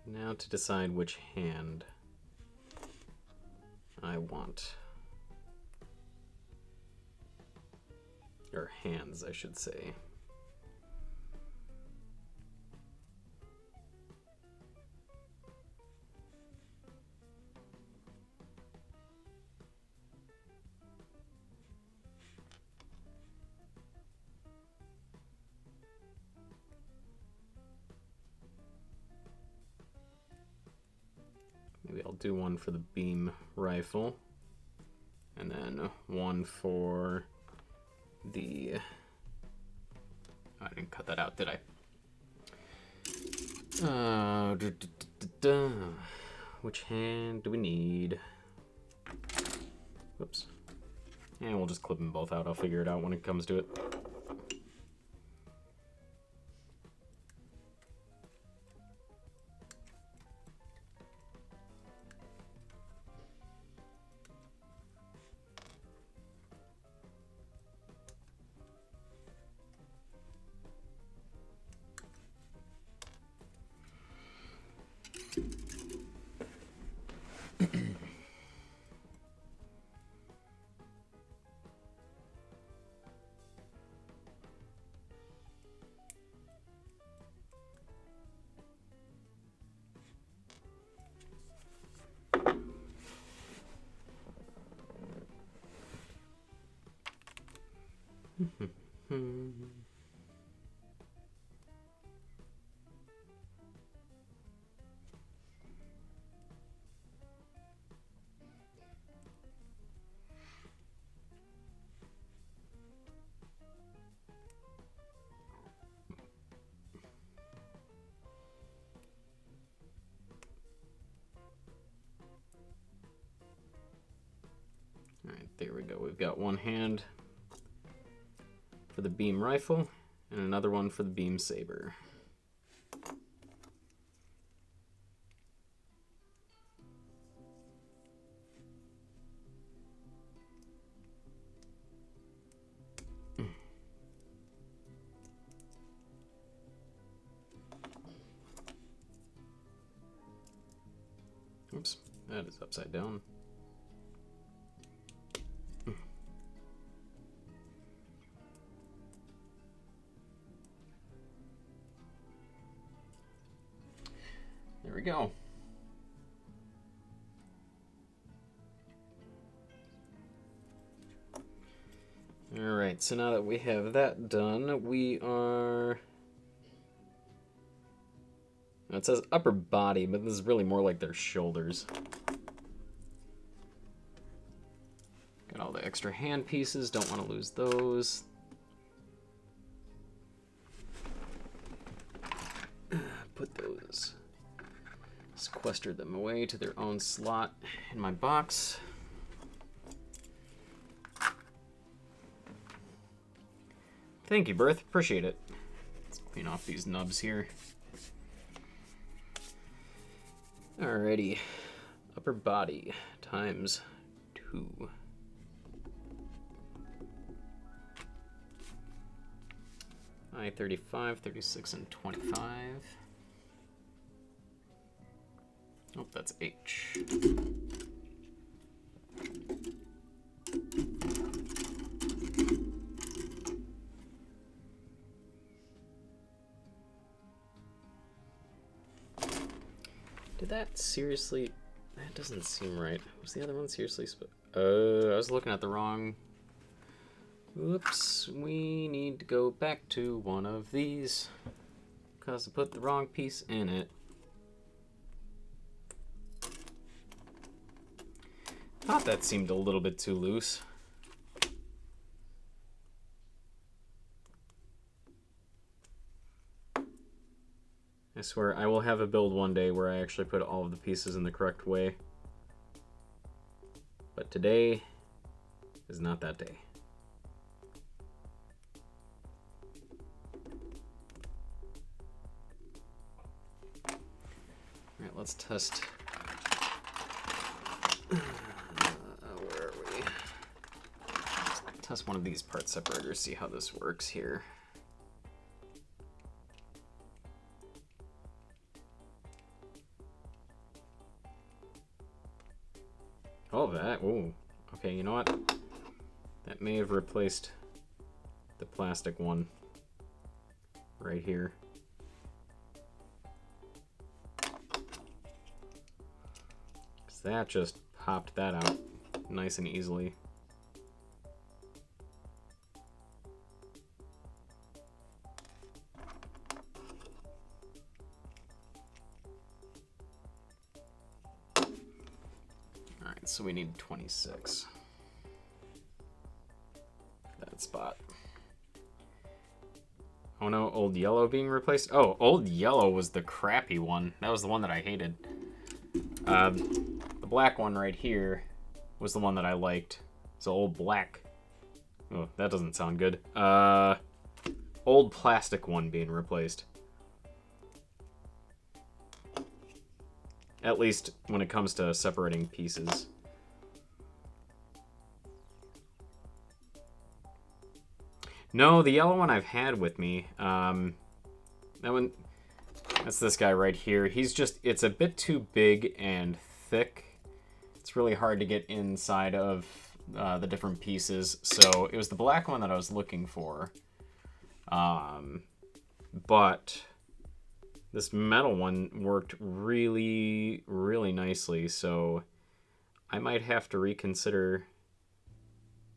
Now to decide which hand I want. Or hands, I should say. Maybe I'll do one for the beam rifle, and then one for the... I didn't cut that out, did I? Which hand do we need? Whoops. And we'll just clip them both out. I'll figure it out when it comes to it. Alright, there we go. We've got one hand for the beam rifle and another one for the beam saber. Oops, that is upside down. There we go. All right, so now that we have that done, we are... It says upper body, but this is really more like their shoulders. Got all the extra hand pieces, don't want to lose those. Put those, sequester them away to their own slot in my box. Thank you, Berth, appreciate it. Let's clean off these nubs here. Alrighty, upper body times 2. I 35, 36, and 25. Oh, that's H. Did that seriously? That doesn't seem right. Was the other one seriously? I was looking at the wrong. Oops, we need to go back to one of these because I put the wrong piece in it. Thought that seemed a little bit too loose. I swear, I will have a build one day where I actually put all of the pieces in the correct way. But today is not that day. Alright, let's test. Where are we? Let's test one of these part separators, see how this works here. Oh, that. Ooh. Okay, you know what? That may have replaced the plastic one right here. Because that just popped that out nice and easily. Alright, so we need 26. That spot. Oh no, old yellow being replaced? Oh, old yellow was the crappy one. That was the one that I hated. The black one right here was the one that I liked. So old black. Oh, that doesn't sound good. Old plastic one being replaced. At least when it comes to separating pieces. No, the yellow one I've had with me. That one, that's this guy right here. He's just, it's a bit too big and thick. It's really hard to get inside of the different pieces. So it was the black one that I was looking for. But this metal one worked really, really nicely. So I might have to reconsider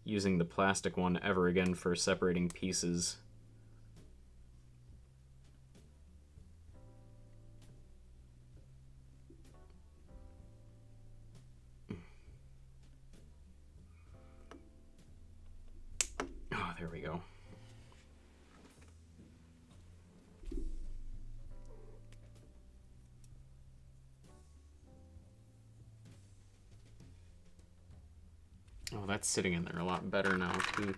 using the plastic one ever again for separating pieces. Oh, there we go. Oh, that's sitting in there a lot better now, too.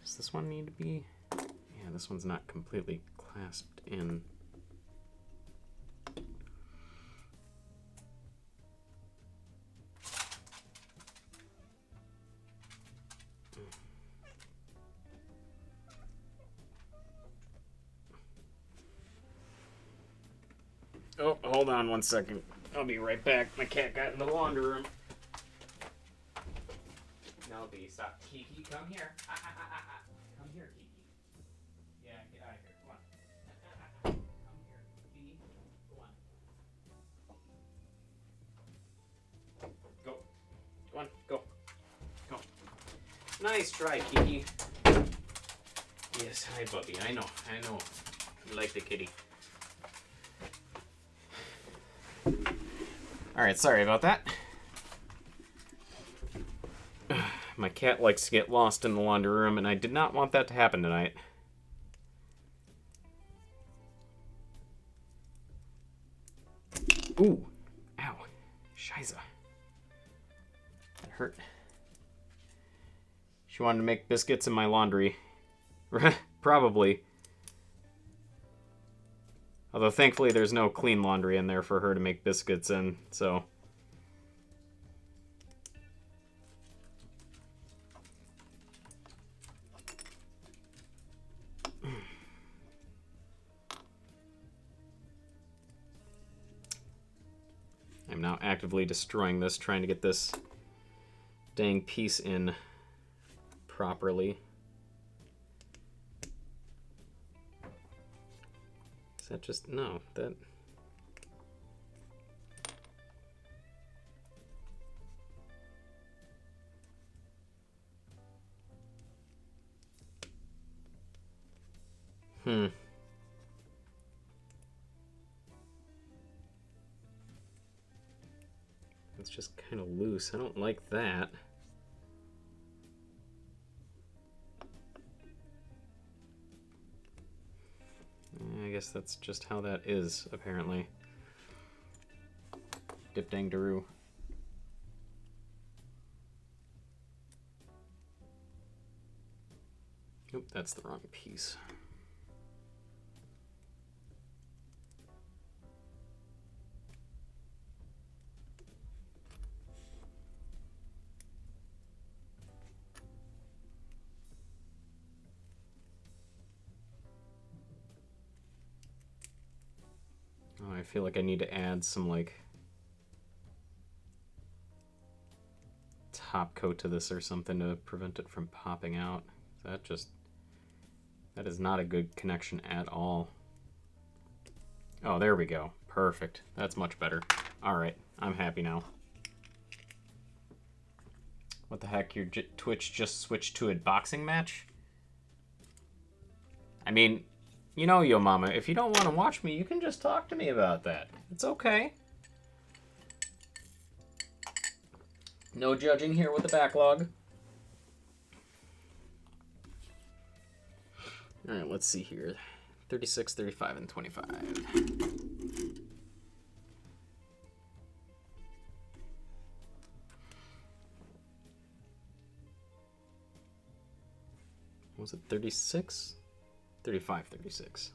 Does this one need to be? Yeah, this one's not completely clasped in. Oh, hold on one second. I'll be right back. My cat got in the laundry room. Penelope, stop. Kiki, come here. Come here, Kiki. Yeah, get out of here. Come on. Come here, Kiki. Go on. Go. Go on. Go. Go. Nice try, Kiki. Yes, hi, Bubby. I know. I know. You like the kitty. Alright, sorry about that. My cat likes to get lost in the laundry room, and I did not want that to happen tonight. Ooh. Ow. Shiza. That hurt. She wanted to make biscuits in my laundry. Probably. Although thankfully there's no clean laundry in there for her to make biscuits in, so... I'm now actively destroying this, trying to get this dang piece in properly. Is that just... no, that... Let's just kind of loose. I don't like that. I guess that's just how that is, apparently. Dip dang daroo. Nope, that's the wrong piece. Oh, I feel like I need to add some, like, top coat to this or something to prevent it from popping out. That is not a good connection at all. Oh, there we go. Perfect. That's much better. All right, I'm happy now. What the heck? Your Twitch just switched to a boxing match? I mean, you know, Yo Mama, if you don't want to watch me, you can just talk to me about that. It's okay. No judging here with the backlog. All right, let's see here. 36, 35, and 25. Was it 36? 35, 36.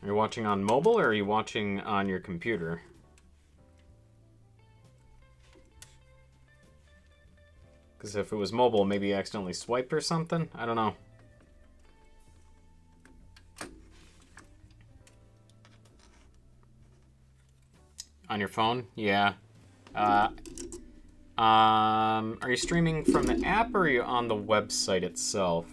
Are you watching on mobile or are you watching on your computer? Because if it was mobile, maybe you accidentally swiped or something? I don't know. On your phone? Yeah. Are you streaming from the app or are you on the website itself?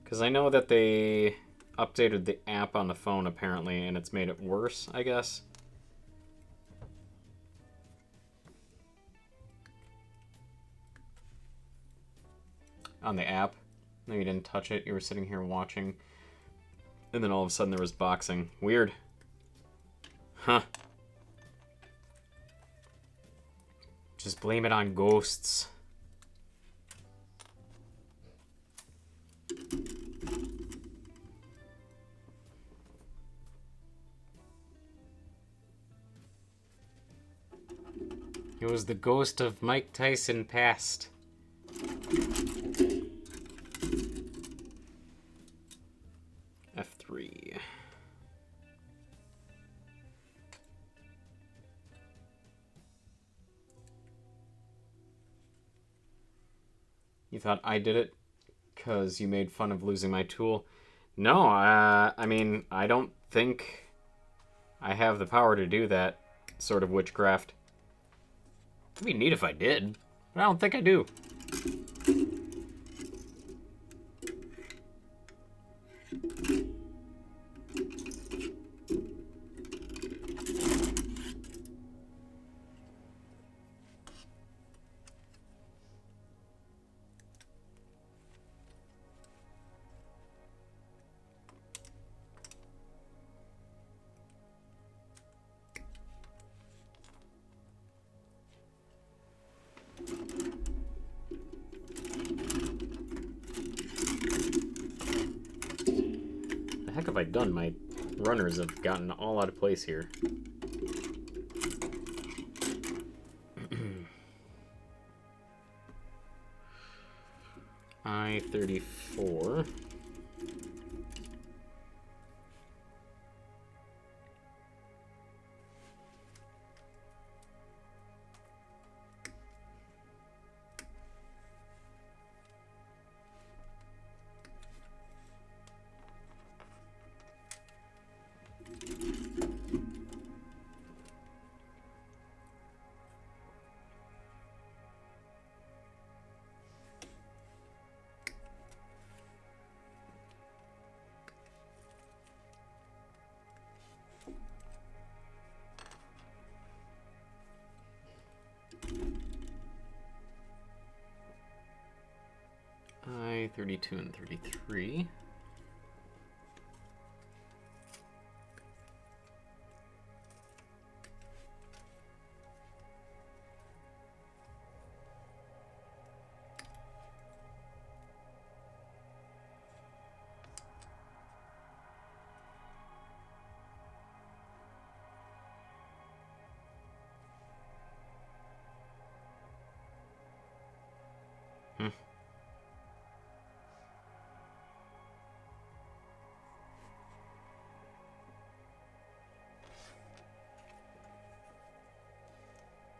Because I know that they updated the app on the phone apparently, and it's made it worse, I guess. On the app. No, you didn't touch it. You were sitting here watching. And then all of a sudden there was boxing. Weird. Huh. Just blame it on ghosts. It was the ghost of Mike Tyson past. F3. You thought I did it because you made fun of losing my tool? No, I mean, I don't think I have the power to do that sort of witchcraft. It'd be neat if I did, but I don't think I do. The heck have I done? My runners have gotten all out of place here. I-34. 32 and 33.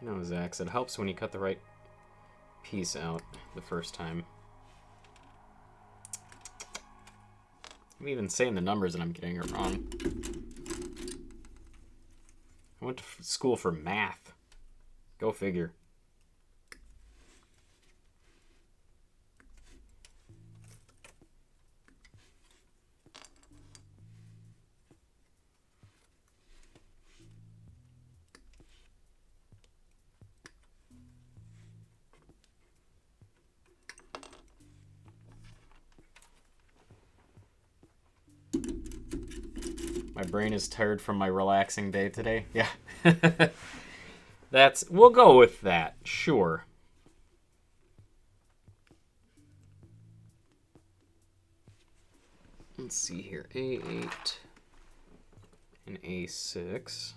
No, Zax, it helps when you cut the right piece out the first time. I'm even saying the numbers and I'm getting it wrong. I went to school for math. Go figure. My brain is tired from my relaxing day today. Yeah. We'll go with that. Sure. Let's see here. A8 and A6.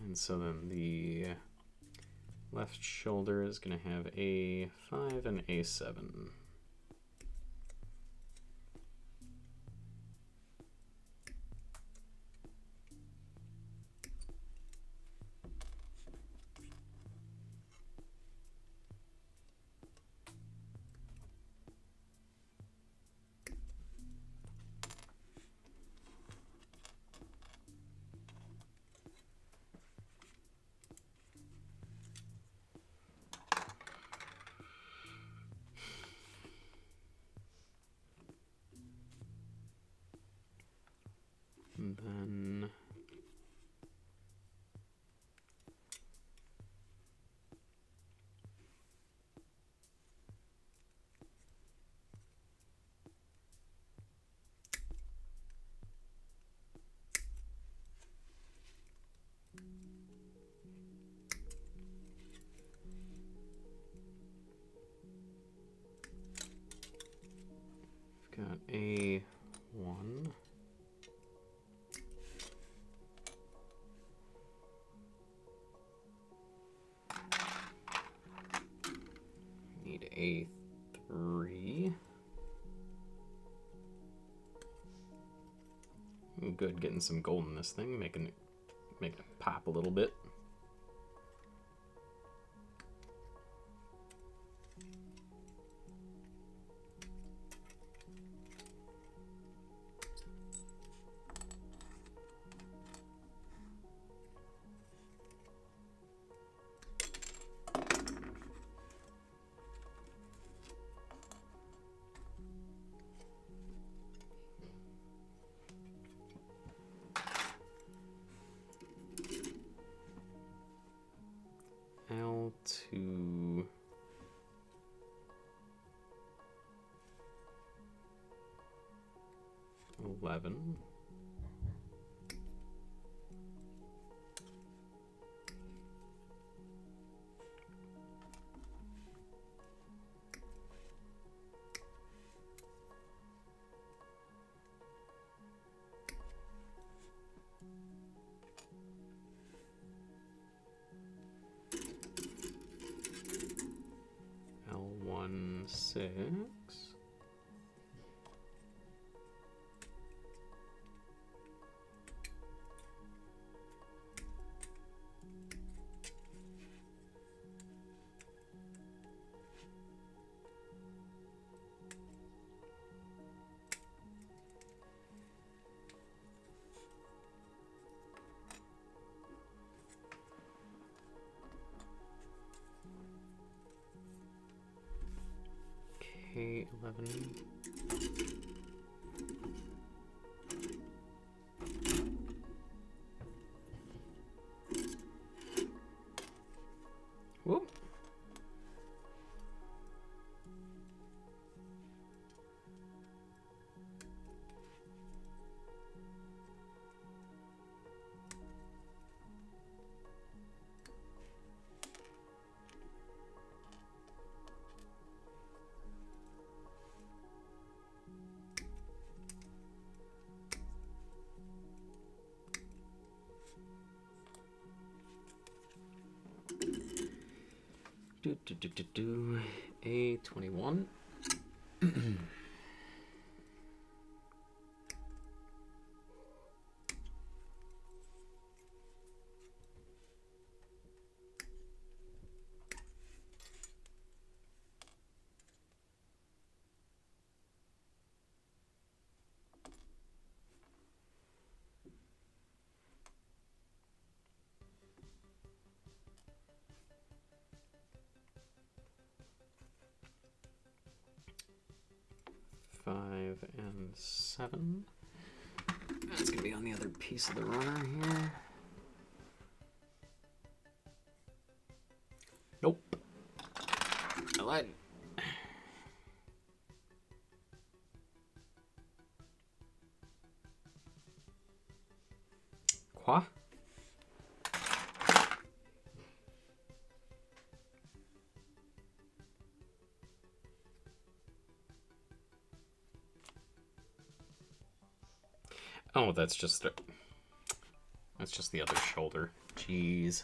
And so then the left shoulder is going to have A5 and A7. And then we've got A1. Need A3. Good, getting some gold in this thing, making it pop a little bit. L2. $11. L1, 6. A11. Whoop. A21. Five and 7. That's gonna be on the other piece of the runner here. Nope. I lied. Quoi? Oh, that's just the other shoulder. Jeez.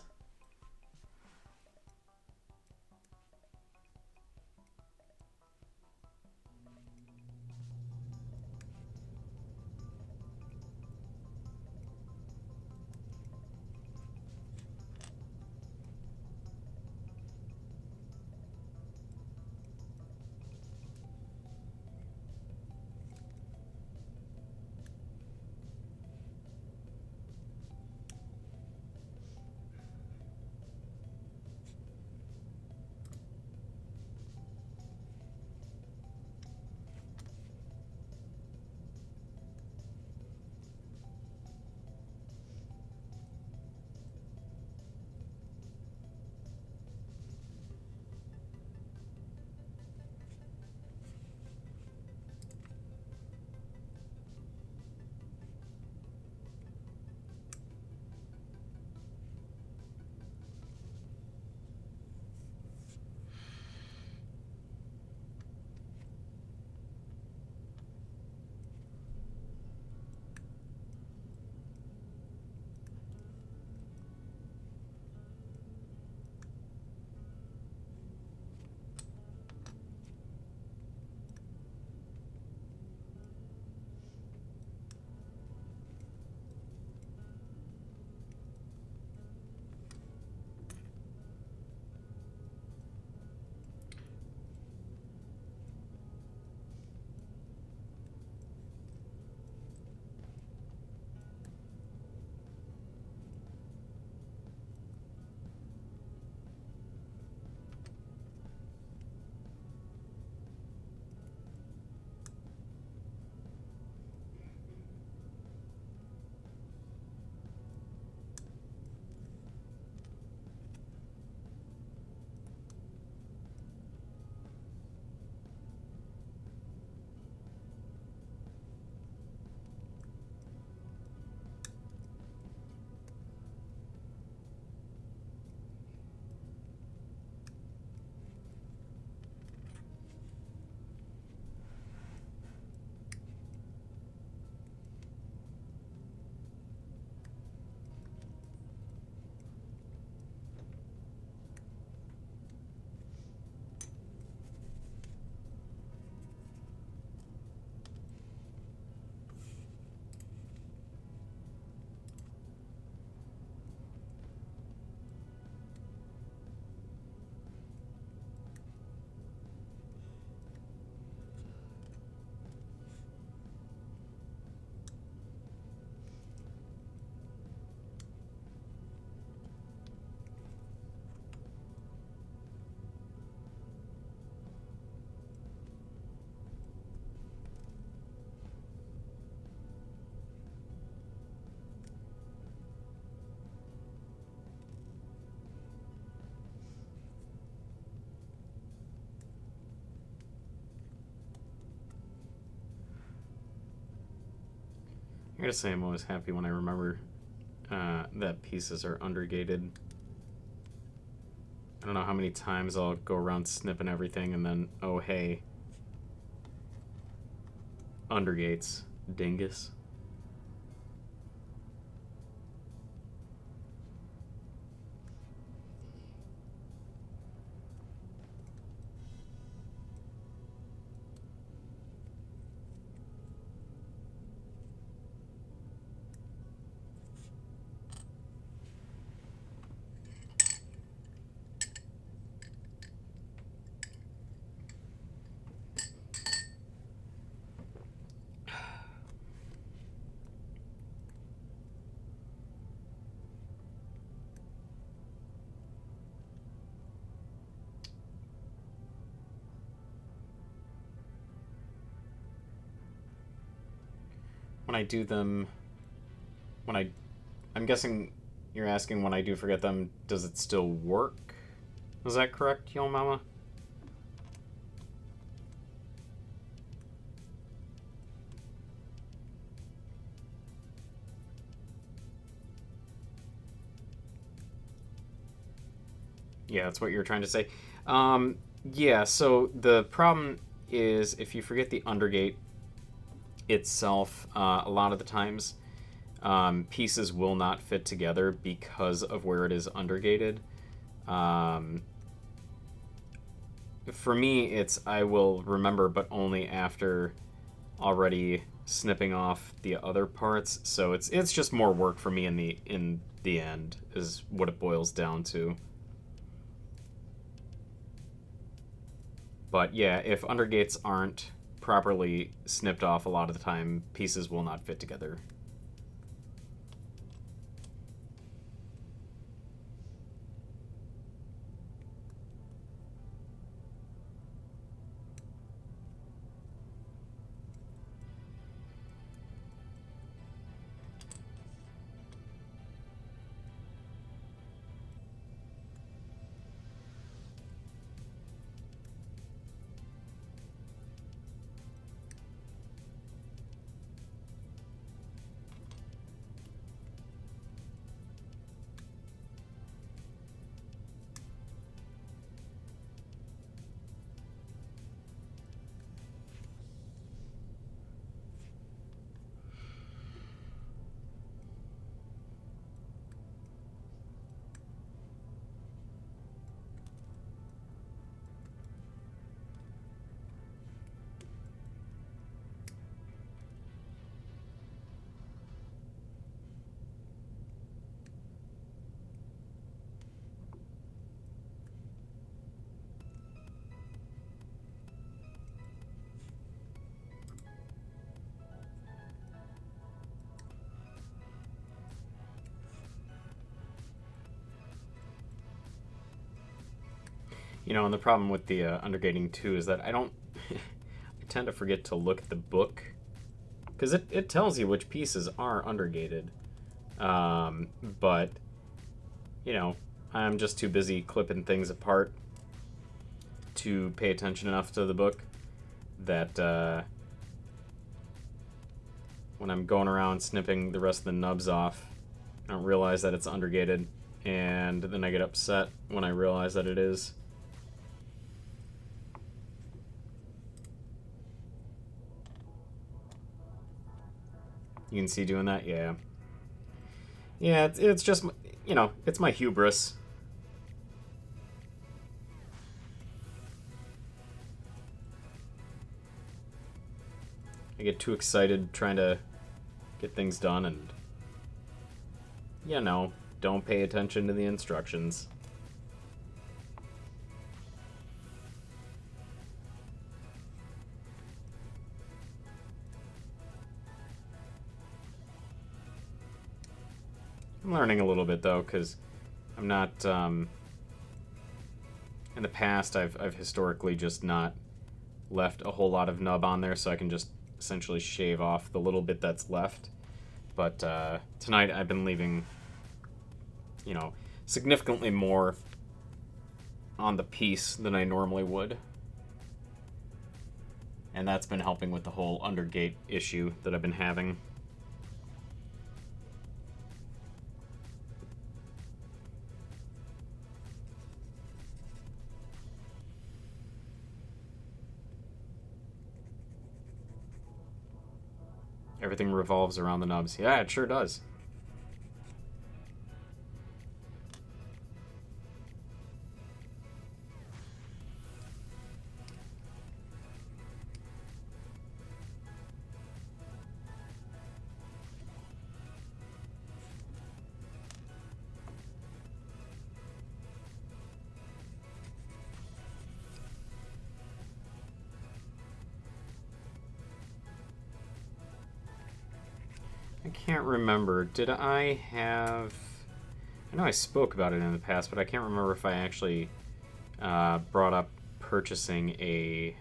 I gotta say I'm always happy when I remember that pieces are undergated. I don't know how many times I'll go around snipping everything and then, oh hey, undergates, dingus. When I do them, I'm guessing you're asking when I do forget them, does it still work? Is that correct, Yo Mama? Yeah, that's what you're trying to say. Yeah, so the problem is if you forget the undergate itself, a lot of the times pieces will not fit together because of where it is undergated. For me, it's I will remember, but only after already snipping off the other parts. So it's just more work for me in the end is what it boils down to. But yeah, if undergates aren't properly snipped off, a lot of the time pieces will not fit together. You know, and the problem with the undergating too is that I don't. I tend to forget to look at the book because it tells you which pieces are undergated. But you know, I'm just too busy clipping things apart to pay attention enough to the book that when I'm going around snipping the rest of the nubs off, I don't realize that it's undergated, and then I get upset when I realize that it is. You can see doing that? Yeah. Yeah, it's just, you know, it's my hubris. I get too excited trying to get things done and, you know, don't pay attention to the instructions. I'm learning a little bit though, because I'm not. In the past, I've historically just not left a whole lot of nub on there, so I can just essentially shave off the little bit that's left. But tonight I've been leaving, you know, significantly more on the piece than I normally would. And that's been helping with the whole undergate issue that I've been having. Everything revolves around the nubs. Yeah, it sure does. I can't remember. Did I have... I know I spoke about it in the past, but I can't remember if I actually brought up purchasing a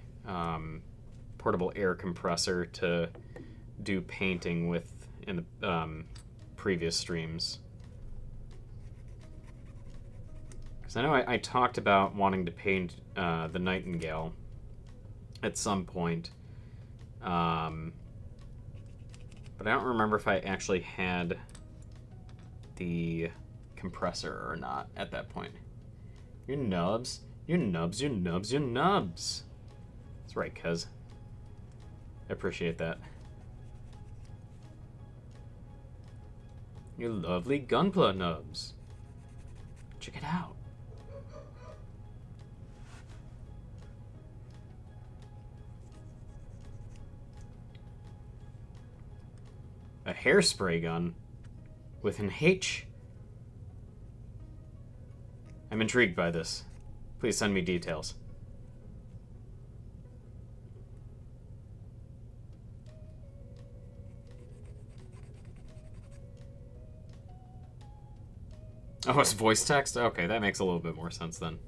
portable air compressor to do painting with in the previous streams. Because I know I talked about wanting to paint the Nightingale at some point. But I don't remember if I actually had the compressor or not at that point. Your nubs. Your nubs, your nubs, your nubs. That's right, cuz. I appreciate that. Your lovely Gunpla nubs. Check it out. A hairspray gun with an H. I'm intrigued by this. Please send me details. Oh, it's voice text? Okay, that makes a little bit more sense then.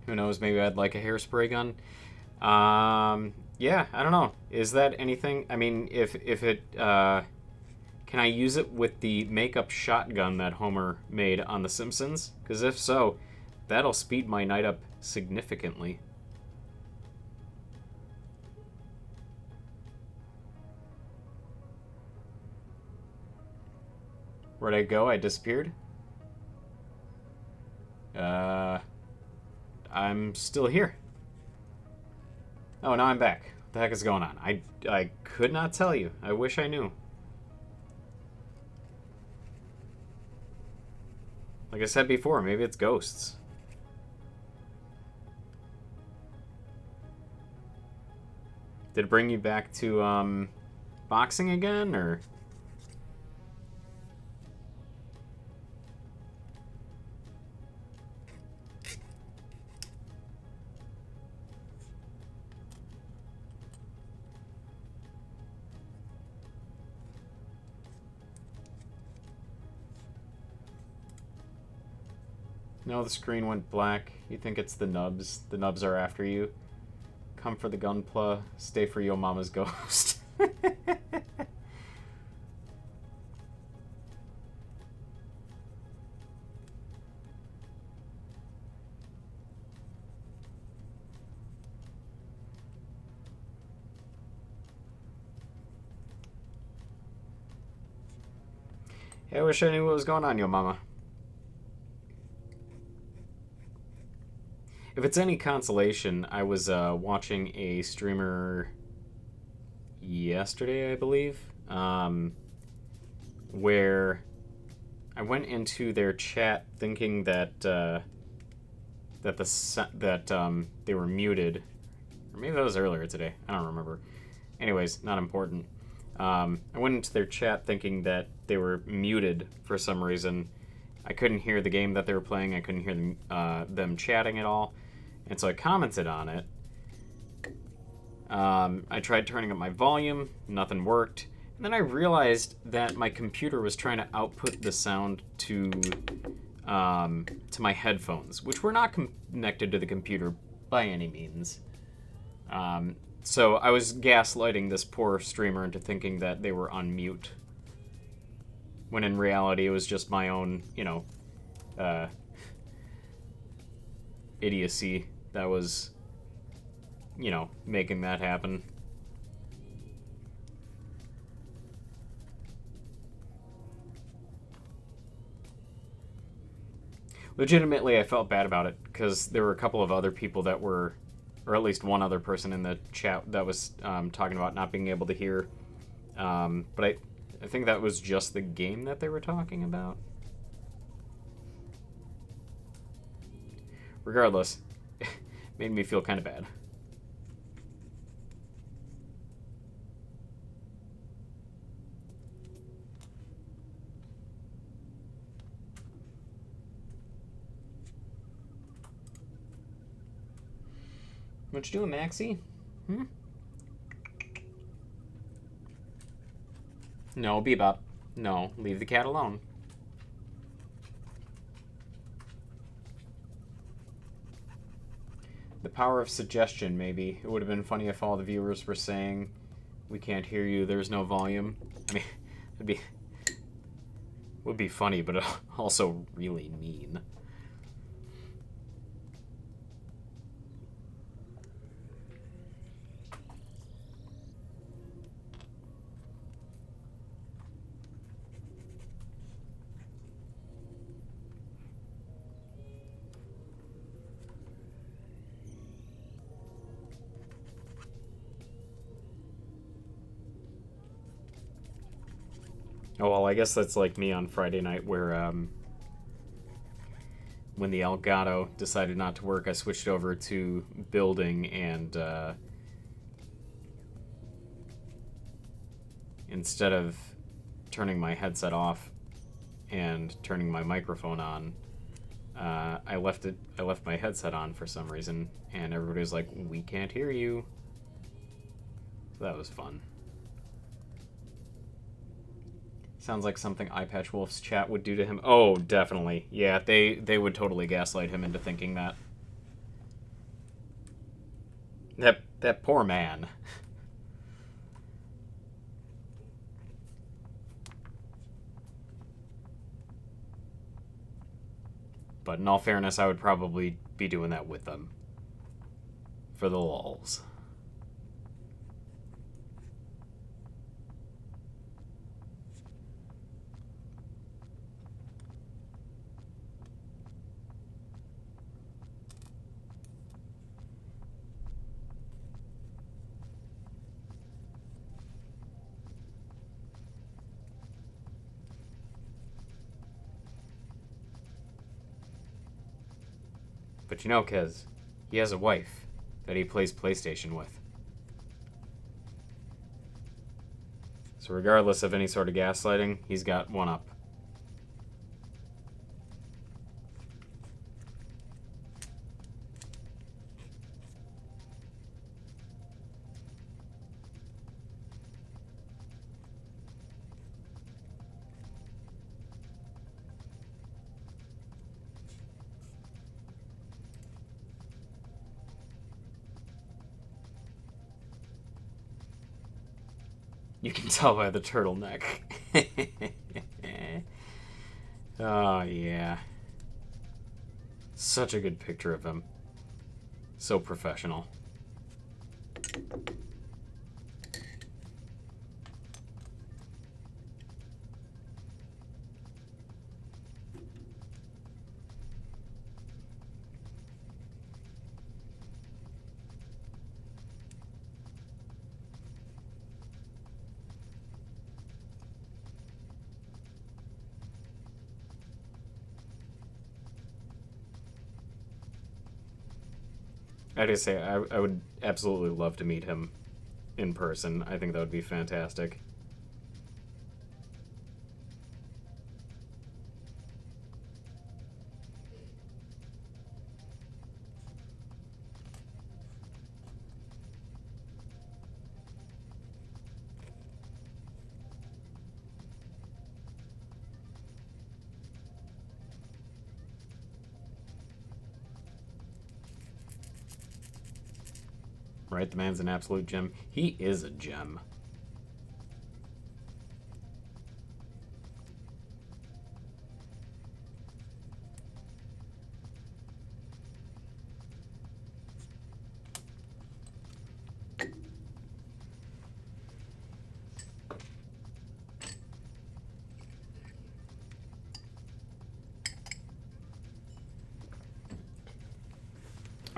Who knows, maybe I'd like a hairspray gun. Yeah, I don't know. Is that anything? I mean, if it, can I use it with the makeup shotgun that Homer made on The Simpsons? Because if so, that'll speed my night up significantly. Where'd I go? I disappeared? I'm still here. Oh, now I'm back. What the heck is going on? I could not tell you. I wish I knew. Like I said before, maybe it's ghosts. Did it bring you back to, boxing again, or...? No, the screen went black. You think it's the nubs. The nubs are after you. Come for the gunpla, stay for your mama's ghost. Hey, I wish I knew what was going on, yo mama. If it's any consolation, I was watching a streamer yesterday, I believe, where I went into their chat thinking that they were muted, or maybe that was earlier today. I don't remember. Anyways, not important. I went into their chat thinking that they were muted for some reason. I couldn't hear the game that they were playing. I couldn't hear them chatting at all. And so I commented on it. I tried turning up my volume. Nothing worked. And then I realized that my computer was trying to output the sound to my headphones, which were not connected to the computer by any means. So I was gaslighting this poor streamer into thinking that they were on mute, when in reality it was just my own, idiocy that was, making that happen. legitimately, I felt bad about it because there were a couple of other people that were, or at least one other person in the chat that was talking about not being able to hear. But I think that was just the game that they were talking about. Regardless, it made me feel kind of bad. What you doing, Maxie? No, Bebop. No, leave the cat alone. The power of suggestion, maybe. It would have been funny if all the viewers were saying, "We can't hear you, there's no volume." I mean, would be funny, but also really mean. Oh, well, I guess that's like me on Friday night where, when the Elgato decided not to work, I switched over to building and, instead of turning my headset off and turning my microphone on, I left my headset on for some reason, and everybody was like, "We can't hear you." So that was fun. Sounds like something Eyepatch Wolf's chat would do to him. Oh, definitely. Yeah, they would totally gaslight him into thinking that. That poor man. But in all fairness, I would probably be doing that with them. For the lulz. But you know, Kez, he has a wife that he plays PlayStation with. So regardless of any sort of gaslighting, he's got one up. You can tell by the turtleneck. Oh, yeah. Such a good picture of him. So professional. I just say I would absolutely love to meet him in person. I think that would be fantastic. Right? The man's an absolute gem. He is a gem.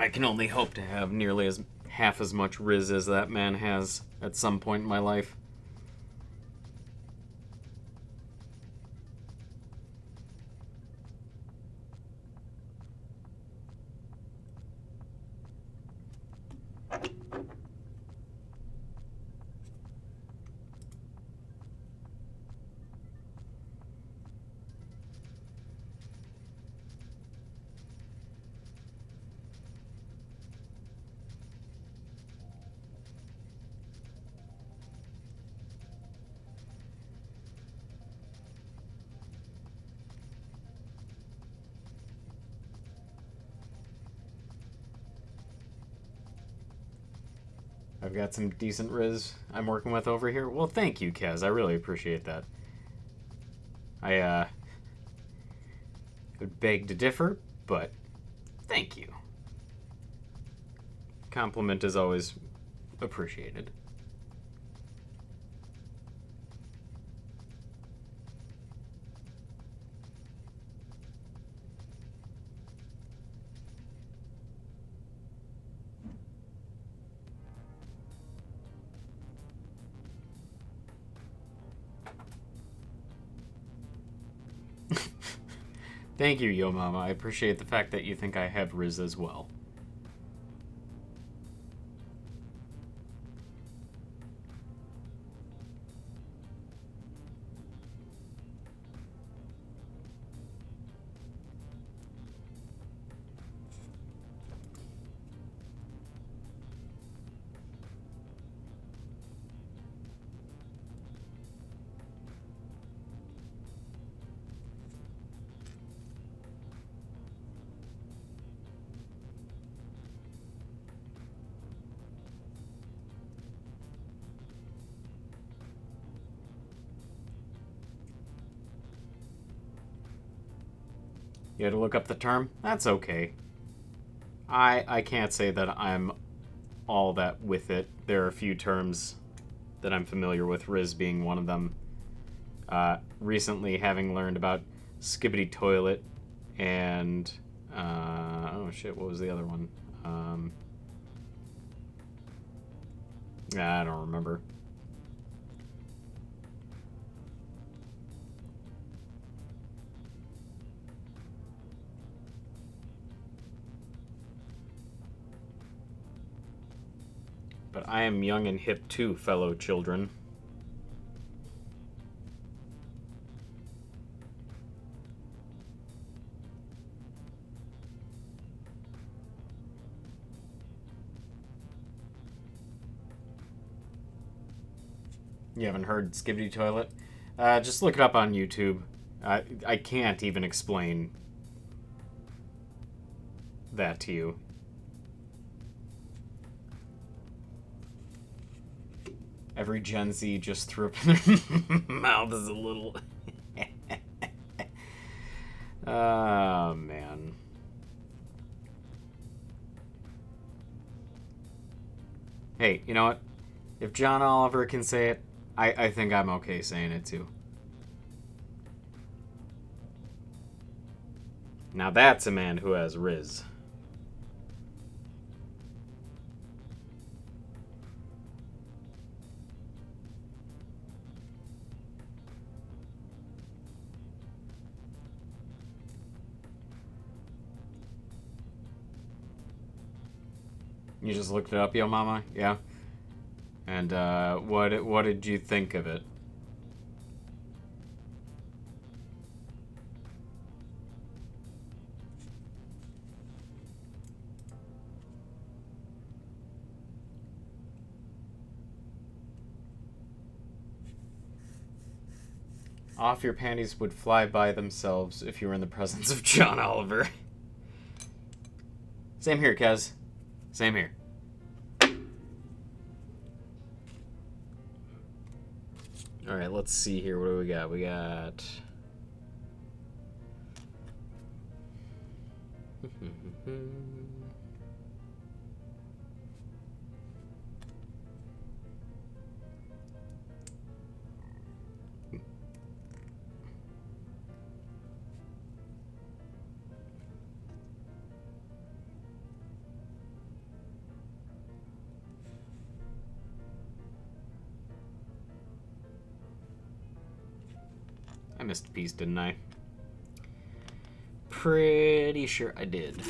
I can only hope to have nearly half as much Riz as that man has at some point in my life. I've got some decent Riz I'm working with over here. Well, thank you, Kaz. I really appreciate that. I would beg to differ, but thank you. Compliment is always appreciated. Thank you, Yo Mama. I appreciate the fact that you think I have Riz as well. You had to look up the term? That's okay. I can't say that I'm all that with it. There are a few terms that I'm familiar with, Riz being one of them. Recently, having learned about skibbity toilet and oh shit, what was the other one? I don't remember. But I am young and hip too, fellow children. You haven't heard Skibbity Toilet? Just look it up on YouTube. I can't even explain that to you. Every Gen Z just threw up in their mouth as a little... Oh, man. Hey, you know what? If John Oliver can say it, I think I'm okay saying it too. Now that's a man who has Riz. You just looked it up, Yo Mama? Yeah? And what did you think of it? Off your panties would fly by themselves if you were in the presence of John Oliver. Same here, Kez. Same here. Alright, let's see here. What do we got? We got... missed a piece, didn't I? Pretty sure I did.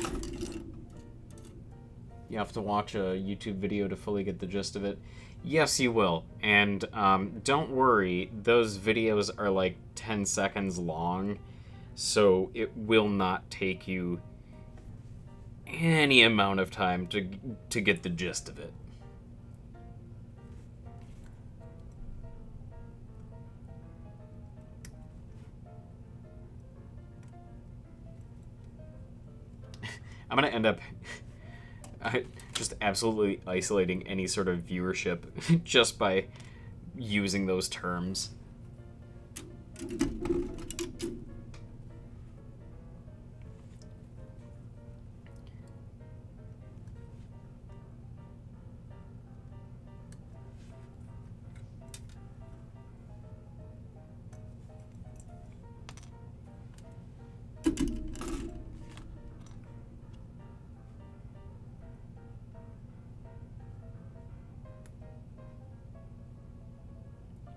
You have to watch a YouTube video to fully get the gist of it. Yes, you will. And don't worry, those videos are like 10 seconds long, so it will not take you any amount of time to get the gist of it. I'm going to end up just absolutely isolating any sort of viewership just by using those terms.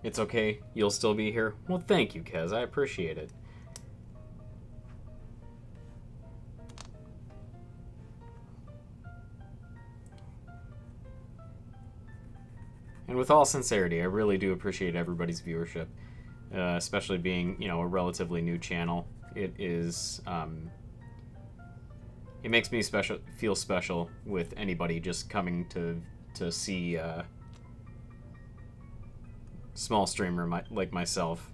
It's okay, you'll still be here? Well, thank you, Kez, I appreciate it. And with all sincerity, I really do appreciate everybody's viewership, especially being, a relatively new channel. It is, it makes me feel special with anybody just coming to see, small streamer like myself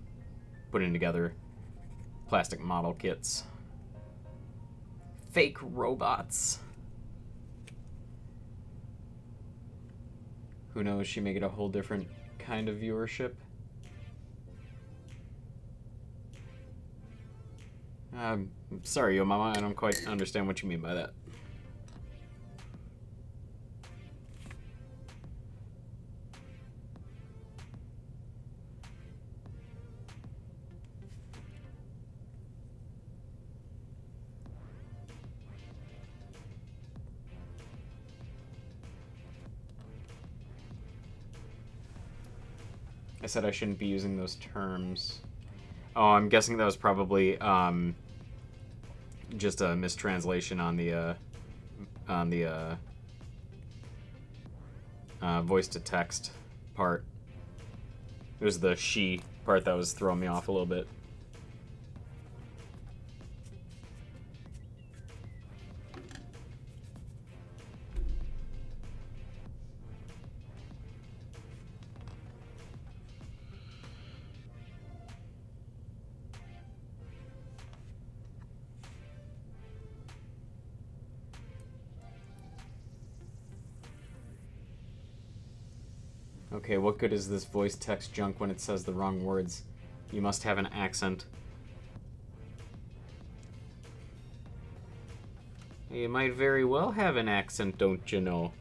putting together plastic model kits. Fake robots. Who knows, she may get a whole different kind of viewership. Sorry, Yo Mama, I don't quite understand what you mean by that. I said I shouldn't be using those terms. Oh, I'm guessing that was probably just a mistranslation on the voice to text part. It was the she part that was throwing me off a little bit. Okay, what good is this voice text junk when it says the wrong words? You must have an accent. You might very well have an accent, don't you know?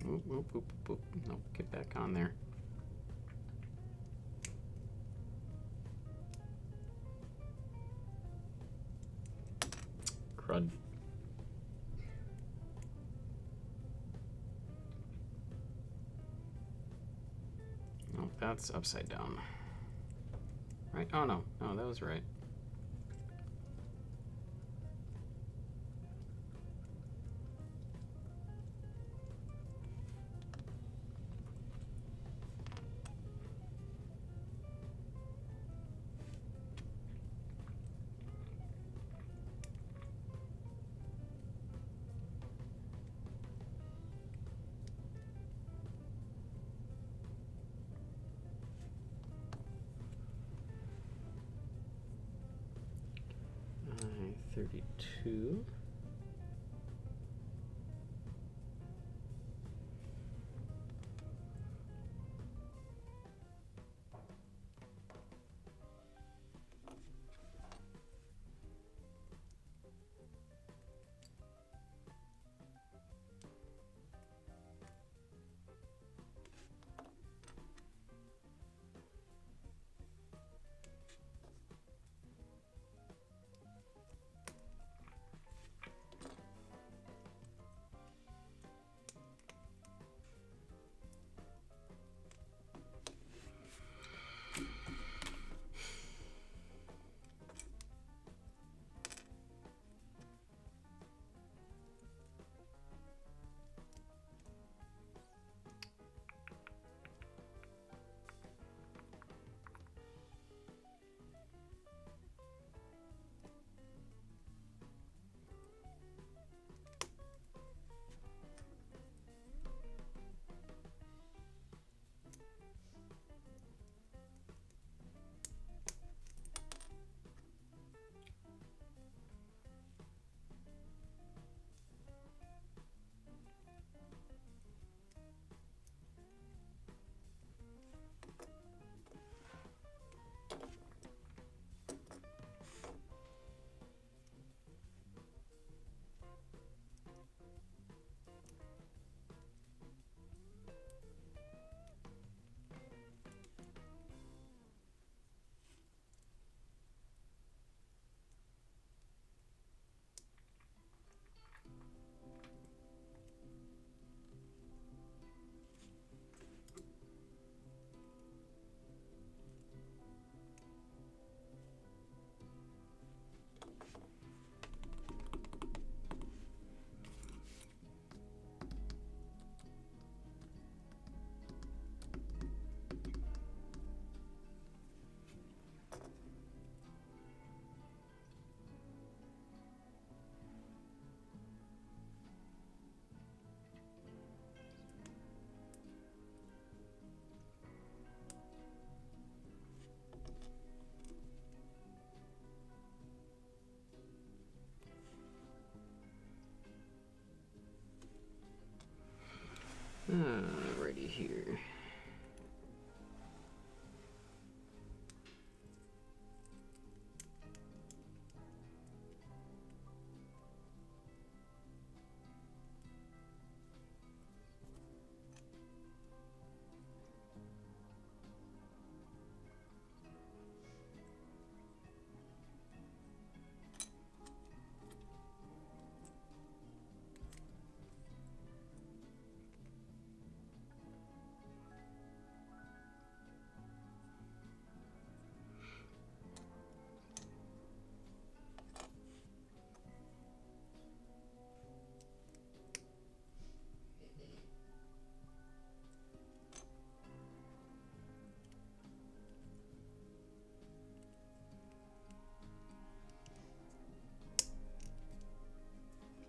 Oop, oop, oop, oop. Nope, get back on there. Crud. Nope, that's upside down. Right? Oh, no. No, that was right. 32. Alrighty here.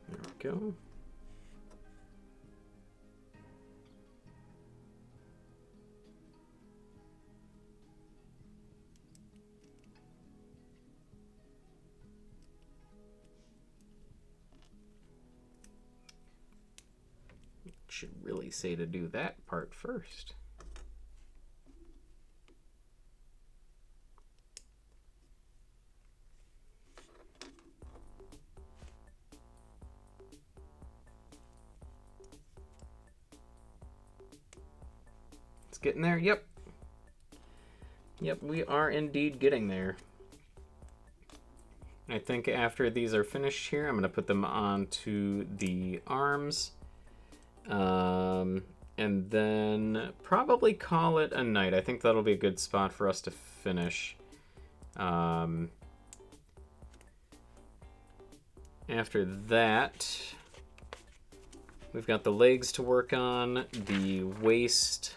There we go. Should really say to do that part first. It's getting there. Yep. Yep, we are indeed getting there. I think after these are finished here, I'm going to put them onto the arms. And then probably call it a night. I think that'll be a good spot for us to finish. After that, we've got the legs to work on, the waist,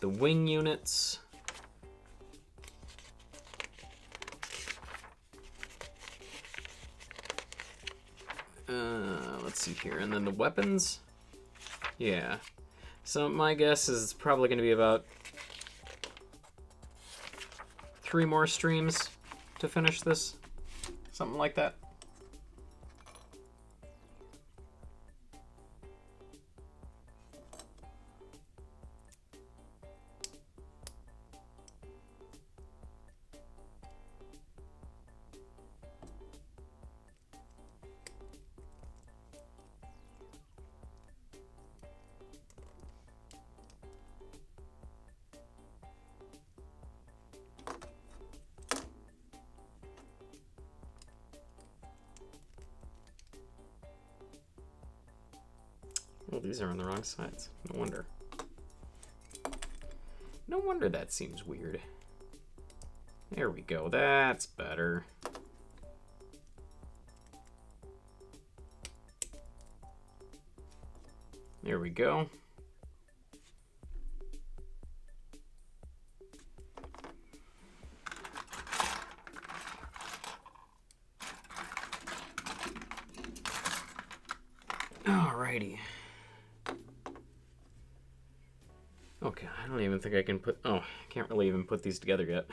the wing units. Let's see here, and then the weapons. Yeah. So my guess is it's probably going to be about 3 more streams to finish this. Something like that. Oh, these are on the wrong sides. No wonder. No wonder that seems weird. There we go. That's better. There we go. Alrighty. Okay, I don't even think I can put... Oh, I can't really even put these together yet.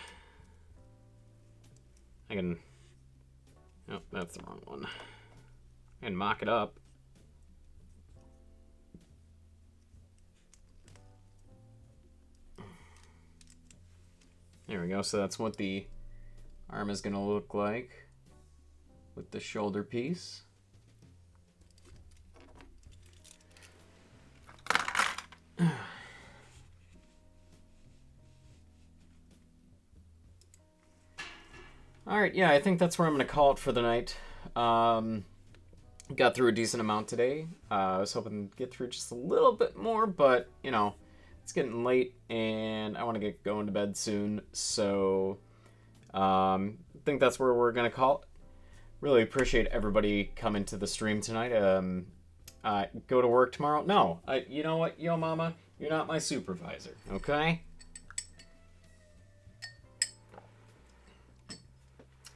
I can... Oh, that's the wrong one. I can mock it up. There we go, so that's what the arm is going to look like with the shoulder piece. Alright, yeah, I think that's where I'm going to call it for the night. Got through a decent amount today. I was hoping to get through just a little bit more, but, you know, it's getting late, and I want to get going to bed soon, so I think that's where we're going to call it. Really appreciate everybody coming to the stream tonight. Go to work tomorrow? No. You know what, Yo Mama? You're not my supervisor, okay?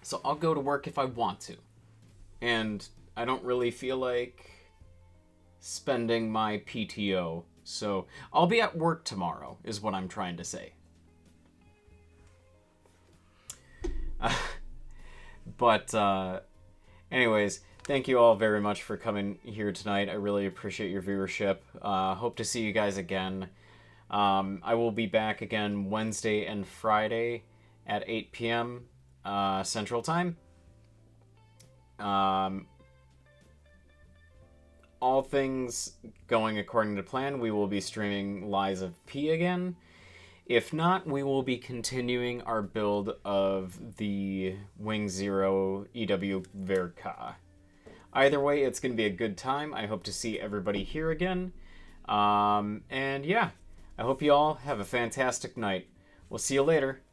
So I'll go to work if I want to. And I don't really feel like spending my PTO. So I'll be at work tomorrow, is what I'm trying to say. Anyways, thank you all very much for coming here tonight. I really appreciate your viewership. Hope to see you guys again. I will be back again Wednesday and Friday at 8 p.m. Central Time. All things going according to plan, we will be streaming Lies of P again. If not, we will be continuing our build of the Wing Zero EW Verka. Either way, it's going to be a good time. I hope to see everybody here again. And yeah, I hope you all have a fantastic night. We'll see you later.